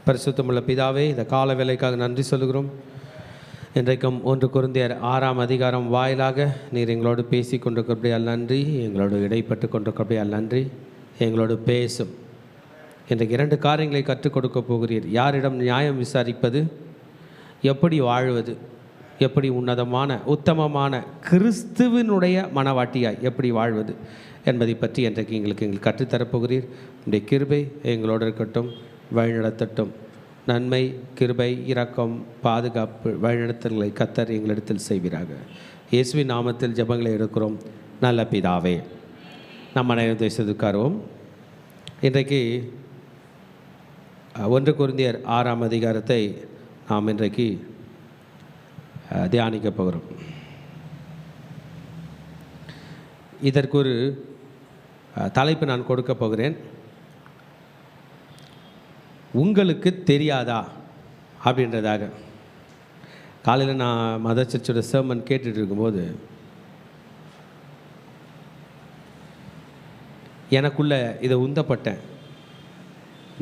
பரிசுத்தமுள்ள பிதாவே, இந்த கால வேலைக்காக நன்றி சொல்கிறோம். இன்றைக்கும் 1 கொரிந்தியர் 6ஆம் அதிகாரம் வாயிலாக நீர் எங்களோடு பேசி கொண்டிருக்கிறபடியால் நன்றி, எங்களோடு இடைப்பட்டு கொண்டிருக்கிறபடியால் நன்றி. எங்களோடு பேசும். இன்றைக்கு 2 காரியங்களை கற்றுக் கொடுக்க போகிறீர். யாரிடம் நியாயம் விசாரிப்பது, எப்படி வாழ்வது, எப்படி உத்தமமான கிறிஸ்துவினுடைய மனவாட்டியாய் எப்படி வாழ்வது என்பதை பற்றி இன்றைக்கு எங்களுக்கு கற்றுத்தரப்போகிறீர். உடைய கிருபை எங்களோடு இருக்கட்டும், வழிநடத்தட்டும். நன்மை, கிருபை, இரக்கம், பாதுகாப்பு, வழிநடத்தல்களை கர்த்தர் எங்களிடத்தில் செய்வீராக. இயேசுவின் நாமத்தில் ஜெபங்களை எடுக்கிறோம் நல்ல பிதாவே. நம்ம அனைவரும் தேசத்துக்காரோம். இன்றைக்கு 1 கொரிந்தியர் 6ஆம் அதிகாரத்தை நாம் இன்றைக்கு தியானிக்க போகிறோம். இதற்கு ஒரு தலைப்பு நான் கொடுக்க போகிறேன். உங்களுக்கு தெரியாதா அப்படின்றதாக. காலையில் நான் மதர் சர்ச்சோட சர்மன் கேட்டுட்டு இருக்கும்போது எனக்குள்ள இதை உந்தப்பட்டேன்.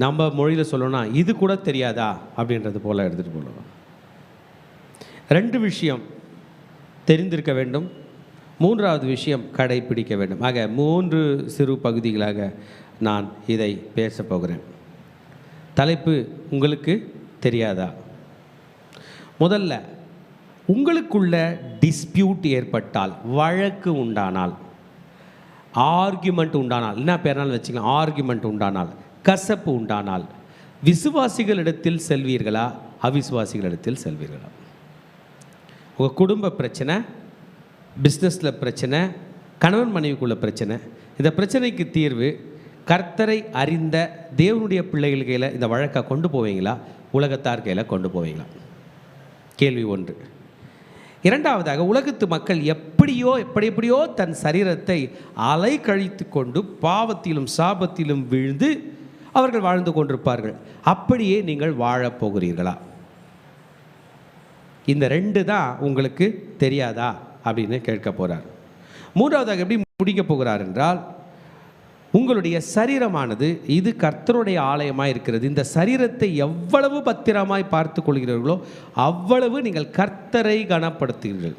நம்ம மொழியில் சொல்லணும்னா இது கூட தெரியாதா அப்படின்றது போல் எடுத்துகிட்டு போகலாம். 2 விஷயம் தெரிந்திருக்க வேண்டும், 3வது விஷயம் கடைப்பிடிக்க வேண்டும். ஆக 3 சிறு பகுதிகளாக நான் இதை பேச போகிறேன். தலைப்பு உங்களுக்கு தெரியாதா. முதல்ல, உங்களுக்குள்ள டிஸ்பியூட் ஏற்பட்டால், வழக்கு உண்டானால், ஆர்கியூமெண்ட் உண்டானால், என்ன பேர்னாலும் வச்சுக்கலாம், ஆர்கியூமெண்ட் உண்டானால், கசப்பு உண்டானால், விசுவாசிகளிடத்தில் செல்வீர்களா, அவிசுவாசிகளிடத்தில் செல்வீர்களா? உங்கள் குடும்ப பிரச்சனை, பிஸ்னஸில் பிரச்சனை, கணவன் மனைவிக்குள்ள பிரச்சனை, இந்த பிரச்சனைக்கு தீர்வு கர்த்தரை அறிந்த தேவனுடைய பிள்ளைகள் கையில் இந்த வழக்கை கொண்டு போவீங்களா, உலகத்தார் கையில் கொண்டு போவீங்களா? கேள்வி 1. 2வதாக, உலகத்து மக்கள் எப்படியோ தன் சரீரத்தை அலை கழித்து கொண்டு பாவத்திலும் சாபத்திலும் விழுந்து அவர்கள் வாழ்ந்து கொண்டிருப்பார்கள். அப்படியே நீங்கள் வாழப்போகிறீர்களா? இந்த 2 தான் உங்களுக்கு தெரியாதா அப்படின்னு கேட்க போகிறார். 3வதாக எப்படி முடிக்க போகிறார் என்றால், உங்களுடைய சரீரமானது இது கர்த்தருடைய ஆலயமாய் இருக்கிறது. இந்த சரீரத்தை எவ்வளவு பத்திரமாய் பார்த்து கொள்கிறீர்களோ அவ்வளவு நீங்கள் கர்த்தரை கனப்படுத்துகிறீர்கள்.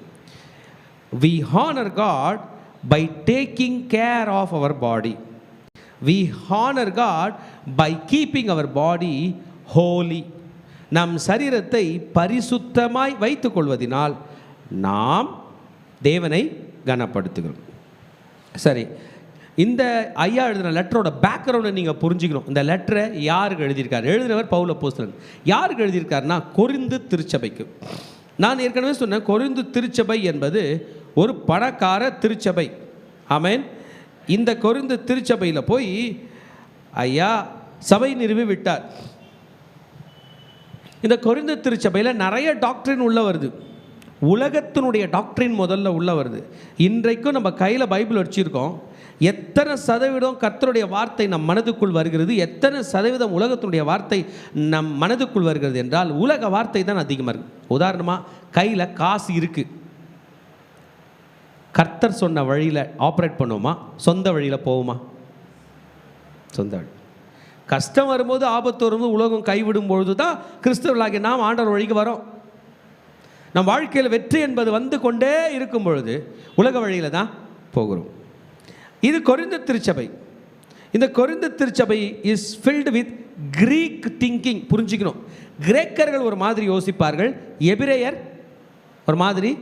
We honor God by taking care of our body. We honor God by keeping our body holy. நம் சரீரத்தை பரிசுத்தமாய் வைத்துக் கொள்வதினால் நாம் தேவனை கனப்படுத்துகிறோம். சரி, இந்த ஐயா எழுதின லெட்டரோட பேக்ரவுண்டை நீங்கள் புரிஞ்சுக்கணும். இந்த லெட்டரை யாருக்கு எழுதியிருக்கார்? எழுதினவர் பவுல் அப்போஸ்தலன். யாருக்கு எழுதியிருக்காருன்னா, கொரிந்து திருச்சபைக்கு. நான் ஏற்கனவே சொன்னேன், கொரிந்து திருச்சபை என்பது ஒரு பணக்கார திருச்சபை. ஆமென். இந்த கொரிந்து திருச்சபையில் போய் ஐயா சபை நிறுவி விட்டார். இந்த கொரிந்து திருச்சபையில் நிறைய டாக்டரின் உள்ள வருது. உலகத்தினுடைய டாக்டரின் முதல்ல உள்ள வருது. இன்றைக்கும் நம்ம கையில் பைபிள் வச்சுருக்கோம். எத்தனை சதவீதம் கர்த்தருடைய வார்த்தை நம் மனதுக்குள் வருகிறது, எத்தனை சதவீதம் உலகத்தினுடைய வார்த்தை நம் மனதுக்குள் வருகிறது என்றால், உலக வார்த்தை தான் அதிகமாக இருக்குது. உதாரணமாக, கையில் காசு இருக்குது, கர்த்தர் சொன்ன வழியில் ஆப்ரேட் பண்ணுவோமா, சொந்த வழியில் போவோமா? சொந்த வழி. கஷ்டம் வரும்போது, ஆபத்து வரும்போது, உலகம் கைவிடும் பொழுது தான் கிறிஸ்தவர்களாகிய நாம் ஆண்டவர் வழிக்கு வரோம். நம் வாழ்க்கையில் வெற்றி என்பது வந்து கொண்டே இருக்கும் பொழுது உலக வழியில் தான் போகிறோம். இது கொரிந்து திருச்சபை. இந்த கொரிந்து திருச்சபை is filled with Greek thinking. புரிஞ்சுக்கணும், கிரேக்கர்கள் ஒரு மாதிரி யோசிப்பார்கள், எபிரேயர் ஒரு மாதிரி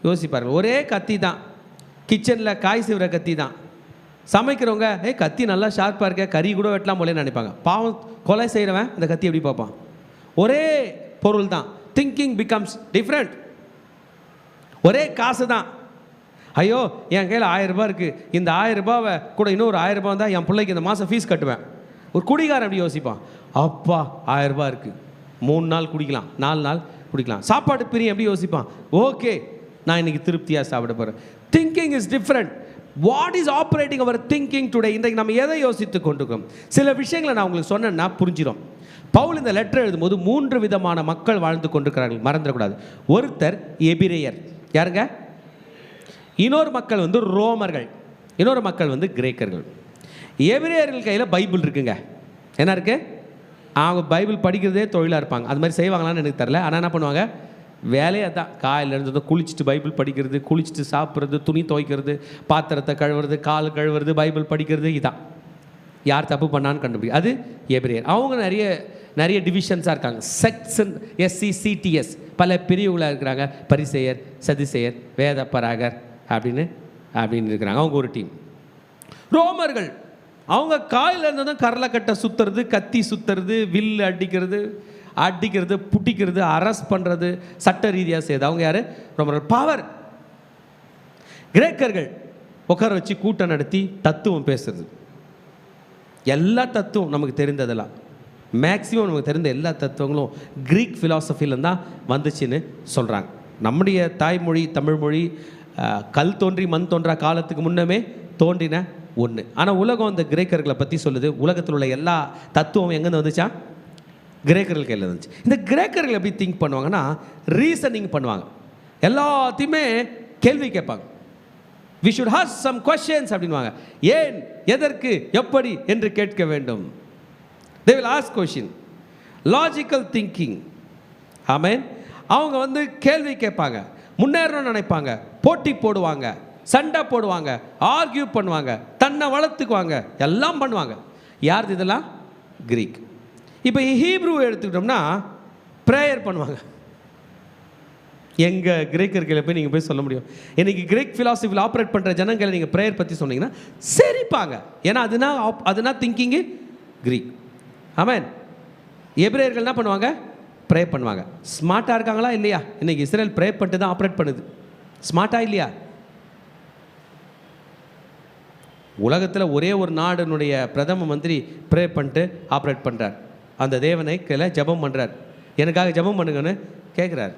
யோசிப்பார்கள். ஒரே கத்தி தான், கிச்சனில் காய் சீவுற கத்தி தான். சமைக்கிறவங்க கத்தி நல்லா ஷார்ப்பாக இருக்க, கறி கூட வெட்டலாம் போலேன்னு நினைப்பாங்க. பாவம் கொலை செய்கிறவன் அந்த கத்தி எப்படி பார்ப்பான்? ஒரே பொருள் தான். Thinking becomes different. ஒரே காசு தான். ஐயோ, என் கையில் 1000 ரூபாய் இருக்குது, இந்த 1000 ரூபாவை கூட இன்னொரு 1000 ரூபாய் தான் என் பிள்ளைக்கு இந்த மாதம் ஃபீஸ் கட்டுவேன். ஒரு குடிகாரன் எப்படி யோசிப்பான்? அப்பா 1000 ரூபாய் இருக்குது, 3 நாள் குடிக்கலாம், 4 நாள் குடிக்கலாம். சாப்பாடு பிரியம் எப்படி யோசிப்பான்? ஓகே, நான் இன்னைக்கு திருப்தியாக சாப்பிட போகிறேன். Thinking is different. What is operating our thinking today? இன்றைக்கு நம்ம எதை யோசித்து கொண்டிருக்கோம்? சில விஷயங்களை நான் உங்களுக்கு சொன்னேன்னா புரிஞ்சிடும். பவுல் இந்த லெட்டர் எழுதும்போது 3 விதமான மக்கள் வாழ்ந்து கொண்டிருக்கிறார்கள், மறந்துடக்கூடாது. ஒருத்தர் எபிரேயர். யாருங்க? இன்னொரு மக்கள் ரோமர்கள், இன்னொரு மக்கள் கிரேக்கர்கள். எபிரேயர்கள் கையில் பைபிள் இருக்குங்க. என்ன இருக்கு? அவங்க பைபிள் படிக்கிறதே தொழிலாக இருப்பாங்க. அது மாதிரி செய்வாங்களான்னு எனக்கு தெரியல. ஆனால் என்ன பண்ணுவாங்க, வேலையே தான். காலையில் இருந்து குளிச்சுட்டு பைபிள் படிக்கிறது, குளிச்சுட்டு சாப்பிட்றது, துணி துவைக்கிறது, பாத்திரத்தை கழுவுறது, கால் கழுவுறது, பைபிள் படிக்கிறது. இதான் யார் தப்பு பண்ணான்னு கண்டுபிடி. அது எபிரேயர். அவங்க நிறைய நிறைய டிவிஷன்ஸாக இருக்காங்க. செக்ஷன் SCCTS பல பிரிவுகளாக இருக்கிறாங்க. பரிசேயர், சதிசேயர், வேதப்பராகர் அப்படின்னு இருக்கிறாங்க. அவங்க ஒரு டீம். ரோமர்கள் அவங்க காலையில் இருந்து தான் கரலை கட்டை சுற்றுறது, கத்தி சுற்றுறது, வில் அடிக்கிறது, புட்டிக்கிறது, அரெஸ்ட் பண்ணுறது, சட்ட ரீதியாக செய்யுது. அவங்க யார்? ரோமர்கள். பவர். கிரேக்கர்கள் உட்கார வச்சு கூட்டம் நடத்தி தத்துவம் பேசுறது. எல்லா தத்துவம் நமக்கு தெரிந்ததெல்லாம், மேக்சிமம் நமக்கு தெரிந்த எல்லா தத்துவங்களும் கிரீக் ஃபிலாசபியில் தான் வந்துச்சுன்னு சொல்கிறாங்க. நம்முடைய தாய்மொழி தமிழ்மொழி கல் தோன்றி மண் தோன்றா காலத்துக்கு முன்னமே தோன்றின ஒன்று. ஆனால் உலகம் இந்த கிரேக்கர்களை பற்றி சொல்லுது. உலகத்தில் உள்ள எல்லா தத்துவம் எங்கேருந்து வந்துச்சா? கிரேக்கர்கள் கையில் இருந்துச்சு. இந்த கிரேக்கர்கள் எப்படி திங்க் பண்ணுவாங்கன்னா, ரீசனிங் பண்ணுவாங்க. எல்லாத்தையுமே கேள்வி கேட்பாங்க. we should ask some questions அப்படின்வாங்க. ஏன், எதற்கு, எப்படி என்று கேட்க வேண்டும். they will ask question. logical thinking. ஆமென். அவங்க வந்து கேள்வி கேட்பாங்க, முன்னேறணும்னு நினைப்பாங்க, போட்டி போடுவாங்க, சண்டை போடுவாங்க, ஆர்கியூ பண்ணுவாங்க, தன்னை வளர்த்துக்குவாங்க, எல்லாம் பண்ணுவாங்க. யார் இதெல்லாம்? கிரீக். இப்போ ஹீப்ரூ எடுத்துக்கிட்டோம்னா ப்ரேயர் பண்ணுவாங்க. எங்கள் கிரேக்கர்களை போய் நீங்கள் போய் சொல்ல முடியும். இன்றைக்கி கிரேக் ஃபிலாசபியில் ஆப்ரேட் பண்ணுற ஜனங்களை நீங்கள் ப்ரேயர் பற்றி சொன்னீங்கன்னா சரிப்பாங்க. ஏன்னா அதுனா திங்கிங்கு கிரீக். ஆமென். எபிரேயர்கள் என்ன பண்ணுவாங்க? ப்ரே பண்ணுவாங்க. ஸ்மார்ட்டாக இருக்காங்களா இல்லையா? இன்றைக்கி இஸ்ரேல் ப்ரே பண்ணிட்டு தான் ஆப்ரேட் பண்ணுது. ஸ்மார்ட்டாக இல்லையா? உலகத்தில் ஒரே ஒரு நாடுனுடைய பிரதம மந்திரி ப்ரே பண்ணிட்டு ஆப்ரேட் பண்ணுறார். அந்த தேவனை கீழே ஜெபம் பண்ணுறார். எனக்காக ஜெபம் பண்ணுங்கன்னு கேட்குறாரு.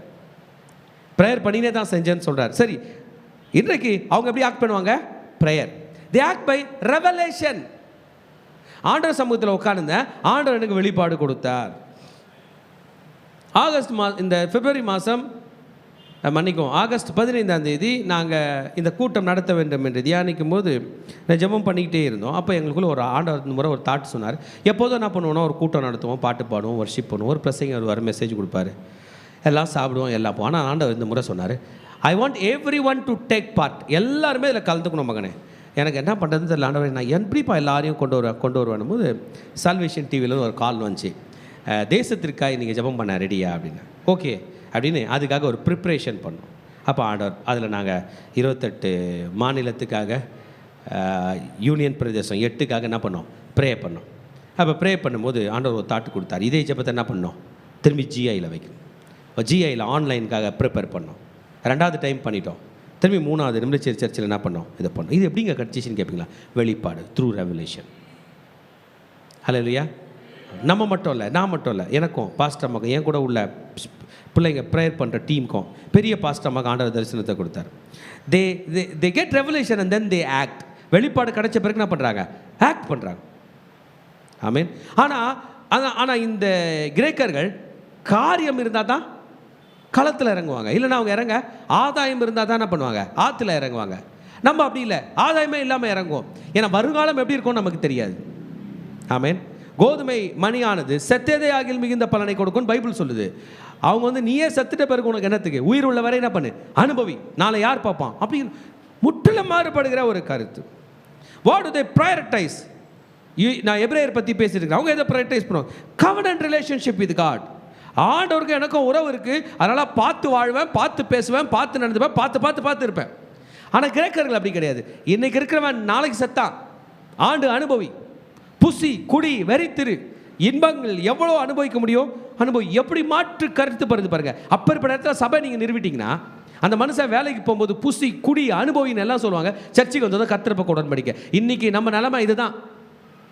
ப்ரேயர் பண்ணினே தான் செஞ்சேன்னு சொல்கிறார். சரி, இன்றைக்கு அவங்க எப்படி ஆக்ட் பண்ணுவாங்க? Prayer. The act by revelation. ஆண்டவர் சமூகத்தில் உட்கார்ந்தேன், ஆண்டவர் எனக்கு வெளிப்பாடு கொடுத்தார். இந்த பிப்ரவரி மாதம் ஆகஸ்ட் 15ஆம் தேதி நாங்கள் இந்த கூட்டம் நடத்த வேண்டும் என்று தியானிக்கும் போது நான் ஜெபம் பண்ணிக்கிட்டே இருந்தோம். அப்போ எங்களுக்குள்ள ஒரு ஆண்டவர் முறை ஒரு தாட் சொன்னார். எப்போதும் என்ன பண்ணுவோம்னா, ஒரு கூட்டம் நடத்துவோம், பாட்டு பாடுவோம், வர்ஷிப் பண்ணுவோம், ஒரு பிரசங்க ஒரு மெசேஜ் கொடுப்பாரு, எல்லாம் சாப்பிடுவோம், எல்லாம் போவோம். ஆனால் ஆண்டவர் இந்த முறை சொன்னார், I want every one to take part. எல்லாருமே இதில் கலந்துக்கணும் மகனே. எனக்கு என்ன பண்ணுறதுன்னு தெரியல ஆண்டவர், நான் எப்படிப்பா எல்லாரையும் கொண்டு வருவேன் போது சால்வேஷன் டிவியில் ஒரு கால் வந்துச்சு, தேசத்திற்காக நீங்கள் ஜெபம் பண்ண ரெடியா அப்படின்னு. ஓகே அப்படின்னு அதுக்காக ஒரு ப்ரிப்ரேஷன் பண்ணோம். அப்போ ஆண்டவர் அதில் நாங்கள் 28 மாநிலத்துக்காக, யூனியன் பிரதேசம் 8க்காக என்ன பண்ணோம்? ப்ரே பண்ணோம். அப்போ ப்ரே பண்ணும்போது ஆண்டவர் ஒரு தாட்டு கொடுத்தார். இதே ஜெபத்தை என்ன பண்ணோம்? திரும்பி GIயில் வைக்கணும். GIயில் ஆன்லைனுக்காக ப்ரிப்பேர் பண்ணோம். 2வது டைம் பண்ணிட்டோம். திரும்பி 3வது நிமிடம் சர்ச்சில் என்ன பண்ணோம்? இதை பண்ணோம். இது எப்படிங்க கட்சிச்சின்னு கேட்பீங்களா? வெளிப்பாடு, த்ரூ ரெவலேஷன். ஹல்லேலூயா. நம்ம மட்டும் இல்லை, நான் மட்டும் இல்லை, எனக்கும் பாஸ்டர் மகன், என் கூட உள்ள பிள்ளைங்க ப்ரேயர் பண்ணுற டீமுக்கும் பெரிய பாஸ்டர் மகன் ஆண்டவர் தரிசனத்தை கொடுத்தார். They get revelation and then they act. வெளிப்பாடு கிடைச்ச பிறகு என்ன பண்ணுறாங்க? ஆக்ட் பண்ணுறாங்க. ஆமீன். ஆனால் இந்த கிரேக்கர்கள் காரியம் இருந்தால் தான் களத்தில் இறங்குவாங்க. இல்லைன்னா அவங்க இறங்க ஆதாயம் இருந்தால் தான் என்ன பண்ணுவாங்க? ஆற்றுல இறங்குவாங்க. நம்ம அப்படி இல்லை, ஆதாயமே இல்லாமல் இறங்குவோம். ஏன்னா வருங்காலம் எப்படி இருக்கும்னு நமக்கு தெரியாது. ஆமீன். கோதுமை மணியானது செத்ததே ஆகில் மிகுந்த பலனை கொடுக்கும்னு பைபிள் சொல்லுது. அவங்க வந்து நீயே செத்துட்ட பிறகு உனக்கு என்னத்துக்கு? உயிர் உள்ள வரை என்ன பண்ணு? அனுபவி. நாளை யார் பார்ப்பான்? அப்படின்னு முற்றிலும் மாறுபடுகிற ஒரு கருத்து. What do they prioritize? நான் எபிரேயர் பற்றி பேசியிருக்கேன். அவங்க எதை ப்ரையாரிட்டைஸ் பண்ணுவாங்க? Covenant relationship with God. ஆண்டவருக்கு எனக்கும் உறவு இருக்குது, அதனால் பார்த்து வாழ்வேன், பார்த்து பேசுவேன், பார்த்து நடந்துப்பேன், பார்த்து இருப்பேன். ஆனால் கிரேக்கர்கள் அப்படி கிடையாது. இன்னைக்கு இருக்கிறவன் நாளைக்கு செத்தான். ஆண்டு அனுபவி, புசி, குடி, வெறித்திரு, இன்பங்கள் எவ்வளோ அனுபவிக்க முடியும் அனுபவி. எப்படி மாற்று கருத்து பருது பாருங்க. அப்பேற்பட்ட இடத்துல சபை நீங்கள் நிறுவிட்டீங்கன்னா அந்த மனுஷன் வேலைக்கு போகும்போது புசி, குடி, அனுபவின்னு எல்லாம் சொல்லுவாங்க. சர்ச்சுக்கு வந்தது கர்த்தர் உடன்படிக்கை. இன்னைக்கு நம்ம நிலைமை இதுதான்.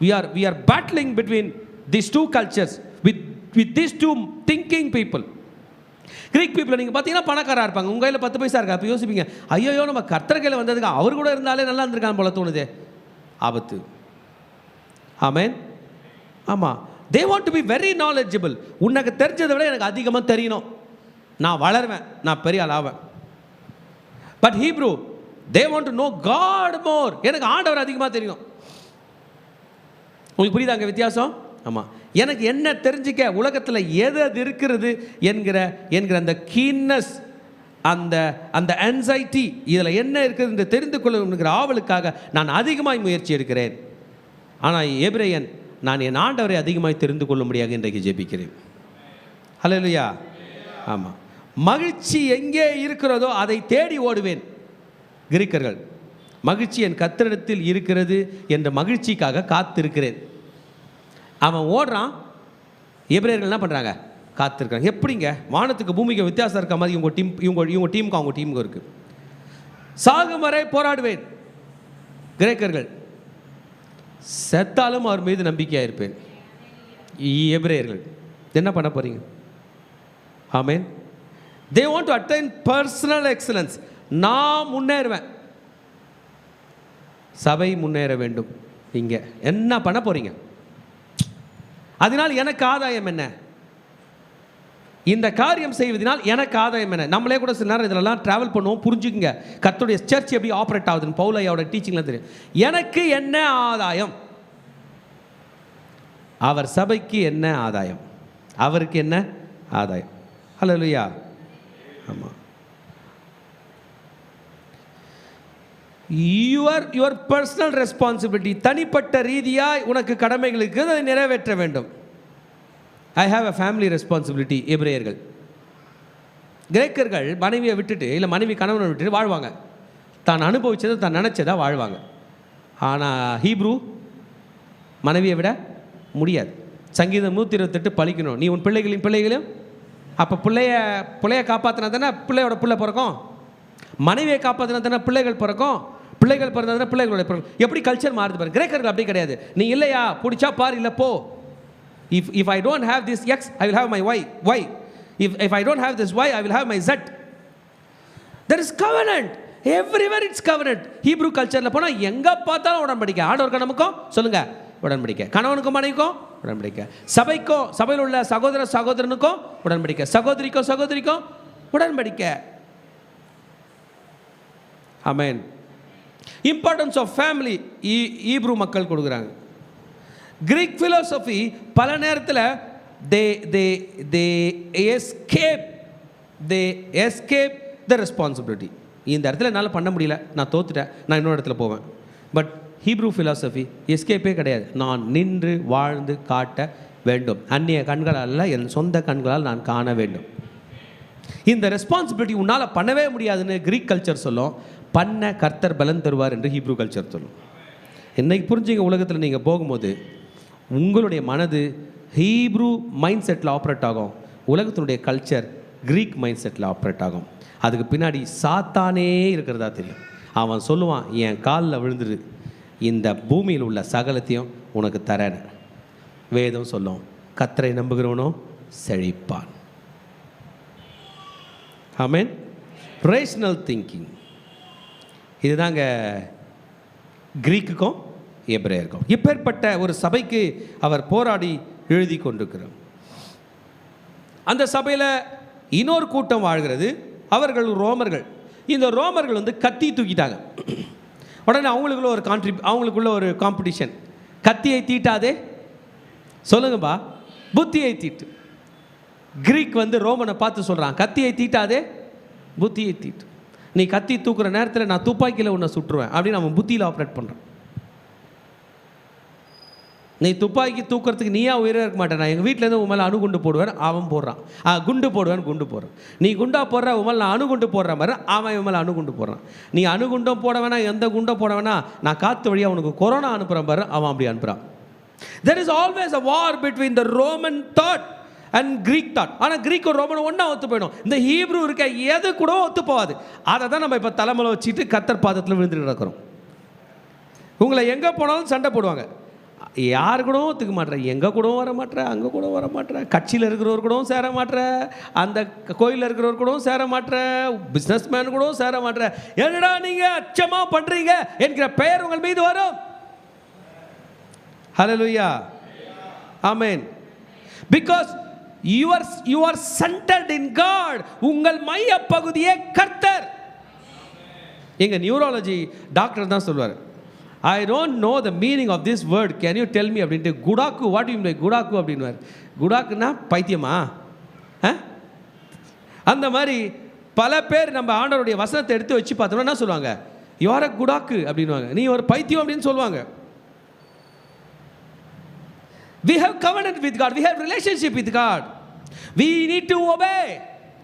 we are battling between these two cultures with these two thinking people. Greek பீப்புளை நீங்கள் பார்த்தீங்கன்னா பணக்காரா இருப்பாங்க. உங்கள் கையில் 10 பைசா இருக்கா? அப்போ யோசிப்பீங்க, ஐயோ நம்ம கர்த்தர் கையில் வந்ததுக்கு அவர் கூட இருந்தாலே நல்லா இருந்திருக்கான் போல தோணுதே. ஆபத்து. ஆமென். ஆமாம். they want to be very knowledgeable. உனக்கு தெரிஞ்சதை விட எனக்கு அதிகமாக தெரியணும், நான் வளருவேன், நான் பெரிய ஆள் ஆவேன். But Hebrew they want to know God more. எனக்கு ஆண்டவர் அதிகமாக தெரியணும். உங்களுக்கு புரியுதாங்க வித்தியாசம்? ஆமாம். எனக்கு என்ன தெரிஞ்சிக்க, உலகத்தில் எது அது இருக்கிறது என்கிற அந்த கீன்னஸ், அந்த அந்த ஆன்சைட்டி, இதில் என்ன இருக்குது என்று தெரிந்து கொள்ளுங்கிற ஆவலுக்காக நான் அதிகமாய் முயற்சி எடுக்கிறேன். ஆனால் எபிரேயன், நான் என் ஆண்டவரை அதிகமாய் தெரிந்து கொள்ளும்படியாக இன்றைக்கு ஜெபிக்கிறேன். ஹல்லேலூயா. ஆமாம், மகிழ்ச்சி எங்கே இருக்கிறதோ அதை தேடி ஓடுவேன். கிரேக்கர்கள், மகிழ்ச்சி என் கர்த்தரிடத்தில் இருக்கிறது என்ற மகிழ்ச்சிக்காக காத்திருக்கிறேன். அவன் ஓடுறான், எபிரேயர்கள் என்ன பண்ணுறாங்க? காத்திருக்காங்க. எப்படிங்க? வானத்துக்கு பூமிக்கு வித்தியாசம் இருக்க மாதிரி இவங்க டீமுக்கு அவங்க டீமுக்கு இருக்குது. சாகும் வரை போராடுவேன். கிரேக்கர்கள், செத்தாலும் அவர் மீது நம்பிக்கையாக இருப்பேன். எபிரேயர்கள் என்ன பண்ண போறீங்க? ஆமென். they want to attain personal excellence. நான் முன்னேறுவேன், சபை முன்னேற வேண்டும். இங்க என்ன பண்ண போறீங்க? அதனால் எனக்கு ஆதாயம் என்ன? இந்த காரியம் செய்வதனால் எனக்கு ஆதாயம் என்ன? நம்மளே கூட சில நேரம் இதெல்லாம் ட்ராவல் பண்ணுவோம். புரிஞ்சுக்குங்க, கர்த்தருடைய சர்ச் எப்படி ஆப்ரேட் ஆகுதுன்னு பவுலையோட டீச்சிங்லாம் தெரியும். எனக்கு என்ன ஆதாயம்? அவர் சபைக்கு என்ன ஆதாயம்? அவருக்கு என்ன ஆதாயம்? ஹல்லேலூயா. ஆமாம். யுவர் பர்சனல் ரெஸ்பான்சிபிலிட்டி, தனிப்பட்ட ரீதியாக உனக்கு கடமைகளுக்கு அதை நிறைவேற்ற வேண்டும். I have a family responsibility. எபிரேயர்கள், கிரேக்கர்கள் மனைவியை விட்டுட்டு, இல்லை மனைவி கணவனை விட்டுட்டு வாழ்வாங்க. தான் அனுபவிச்சதை தான் நினச்சதா வாழ்வாங்க. ஆனால் ஹீப்ரூ மனைவியை விட முடியாது. சங்கீதம் 128 பழிக்கணும். நீ உன் பிள்ளைகளையும் அப்போ பிள்ளைய காப்பாற்றினா தானே பிள்ளையோட பிள்ளை பிறக்கும். மனைவியை காப்பாற்றினா தானே பிள்ளைகள் பிறக்கும். பிள்ளைகள் பிறந்தா தானே பிள்ளைகளோட பிறக்கும். எப்படி கல்ச்சர் மாறுது பாருங்க. கிரேக்கர்கள் அப்படி கிடையாது. நீ இல்லையா பிடிச்சா பார், இல்லை போ. If I don't have this X, I will have my Y. If I don't have this Y, I will have my Z. There is covenant. Everywhere it's covenant. Hebrew cultureல போனால் எங்கே பார்த்தாலும் உடன்படிக்கை. ஆண்டவருக்கு நமக்கும் சொல்லுங்க உடன்படிக்கை. கணவனுக்கும் மனைவிக்கும் உடன்படிக்கை. சபைக்கும், சபையில் உள்ள சகோதரனுக்கும் உடன்படிக்கை. சகோதரிக்கும் உடன்படிக்கை. ஆமென். இம்பார்ட்டன்ஸ் ஆஃப் ஃபேமிலி ஈப்ரூ மக்கள் கொடுக்குறாங்க. கிரீக் ஃபிலோசஃபி பல நேரத்தில் they escape the responsibility. இந்த இடத்துல என்னால் பண்ண முடியல, நான் தோத்துட்டேன், நான் இன்னொரு இடத்துல போவேன். பட் ஹீப்ரூ ஃபிலாசபி எஸ்கேப்பே கிடையாது. நான் நின்று வாழ்ந்து காட்ட வேண்டும். அந்நிய கண்களால் அல்ல, என் சொந்த கண்களால் நான் காண வேண்டும். இந்த ரெஸ்பான்சிபிலிட்டி உன்னால் பண்ணவே முடியாதுன்னு கிரீக் கல்ச்சர் சொல்லும். பண்ண கர்த்தர் பலன் தருவார் என்று ஹீப்ரூ கல்ச்சர் சொல்லும். இன்னைக்கு புரிஞ்சுங்க, உலகத்தில் நீங்கள் போகும்போது உங்களுடைய மனது ஹீப்ரூ மைண்ட் செட்டில் ஆப்ரேட் ஆகும். உலகத்தினுடைய கல்ச்சர் கிரீக் மைண்ட் செட்டில் ஆப்ரேட் ஆகும். அதுக்கு பின்னாடி சாத்தானே இருக்கிறதா தெரியும். அவன் சொல்லுவான், என் காலில் விழுந்துரு, இந்த பூமியில் உள்ள சகலத்தையும் உனக்கு தரேன். வேதம் சொல்லும், கர்த்தரை நம்புகிறவனோ செழிப்பான். ஆமென். ரேஷனல் திங்கிங், இதுதாங்க கிரீக்குக்கும் எபிரேயருக்கும். இப்பேற்பட்ட ஒரு சபைக்கு அவர் போராடி எழுதி கொண்டிருக்கிறார். அந்த சபையில் இன்னொரு கூட்டம் வாழ்கிறது. அவர்கள் ரோமர்கள். இந்த ரோமர்கள் வந்து கத்தி தூக்கிட்டாங்க. உடனே அவங்களுக்குள்ள ஒரு காம்படிஷன். கத்தியை தீட்டாதே, சொல்லுங்கப்பா, புத்தியை தீட்டு. கிரீக் வந்து ரோமனை பார்த்து சொல்கிறான், கத்தியை தீட்டாதே, புத்தியை தீட்டு. நீ கத்தி தூக்குற நேரத்தில் நான் துப்பாக்கியில் உன்னை சுட்டுருவேன் அப்படின்னு அவன் புத்தியில் ஆப்ரேட் பண்ணுறான். நீ துப்பாக்கி தூக்கிறதுக்கு நீயா உயிராக இருக்க மாட்டேன். நான் எங்கள் வீட்டிலேருந்து உன் மேலே அணுகுண்டு போடுவேன், அவன் போடுறான். குண்டு போடுறான். நீ குண்டா போடுற, உன் மேலே நான் அணுகுண்டு போடுற மாதிரி அவன் இவன் மேலே அணுகுண்டு போடுறான். நீ அணுகுண்டும் போட வேணா, எந்த குண்டும் போட வேணா, நான் காற்று வழியாக உனக்கு கொரோனா அனுப்புகிறேன் பாரு, அவன் அப்படி அனுப்புகிறான். There is always a war between the Roman thought and Greek thought. ஆனால் கிரீக் ஒரு ரோமன் ஒன்றா ஒத்து போயிடும். இந்த ஹீப்ரூ இருக்க எது கூட ஒத்து போகாது. அதை தான் நம்ம இப்போ தலைமையில் வச்சுட்டு கர்த்தர் பாதத்தில் விழுந்துட்டு நடக்கிறோம். உங்களை எங்கே போனாலும் சண்டை போடுவாங்க. யாரு கூடவும் ஒத்துக்க மாட்டேற, எங்கே கூடவும் வர மாட்டேற, அங்கே கூட வர மாட்டேற, கட்சியில் இருக்கிறவர் கூடவும் சேர மாட்டேற, அந்த கோயிலில் இருக்கிறவர் கூடவும் சேர மாட்டேற, பிஸ்னஸ் மேன் கூடவும் சேர மாட்டேற. என்னடா நீங்கள் அச்சமாக பண்ணுறீங்க என்கிற பெயர் உங்கள் மீது வரும். ஹல்லேலூயா. ஆமென். Because you are centered in God. உங்கள் மைய பகுதியே கர்த்தர். எங்க நியூராலஜி டாக்டர் தான் சொல்வார், I don't know the meaning of this word, can you tell me அப்படின்ட்டு. குடாக்கு, வாட் யூ மீன் குடாக்கு அப்படின்வார். குடாக்குன்னா பைத்தியமா? அந்த மாதிரி பல பேர் நம்ம ஆண்டவருடைய வசனத்தை எடுத்து வச்சு பார்த்தோம்னா என்ன சொல்லுவாங்க? யூ ஆர் அ குடாக்கு அப்படின்வாங்க, நீ ஒரு பைத்தியம் அப்படின்னு சொல்லுவாங்க. We have covenant with God, we have relationship with God, we need to obey.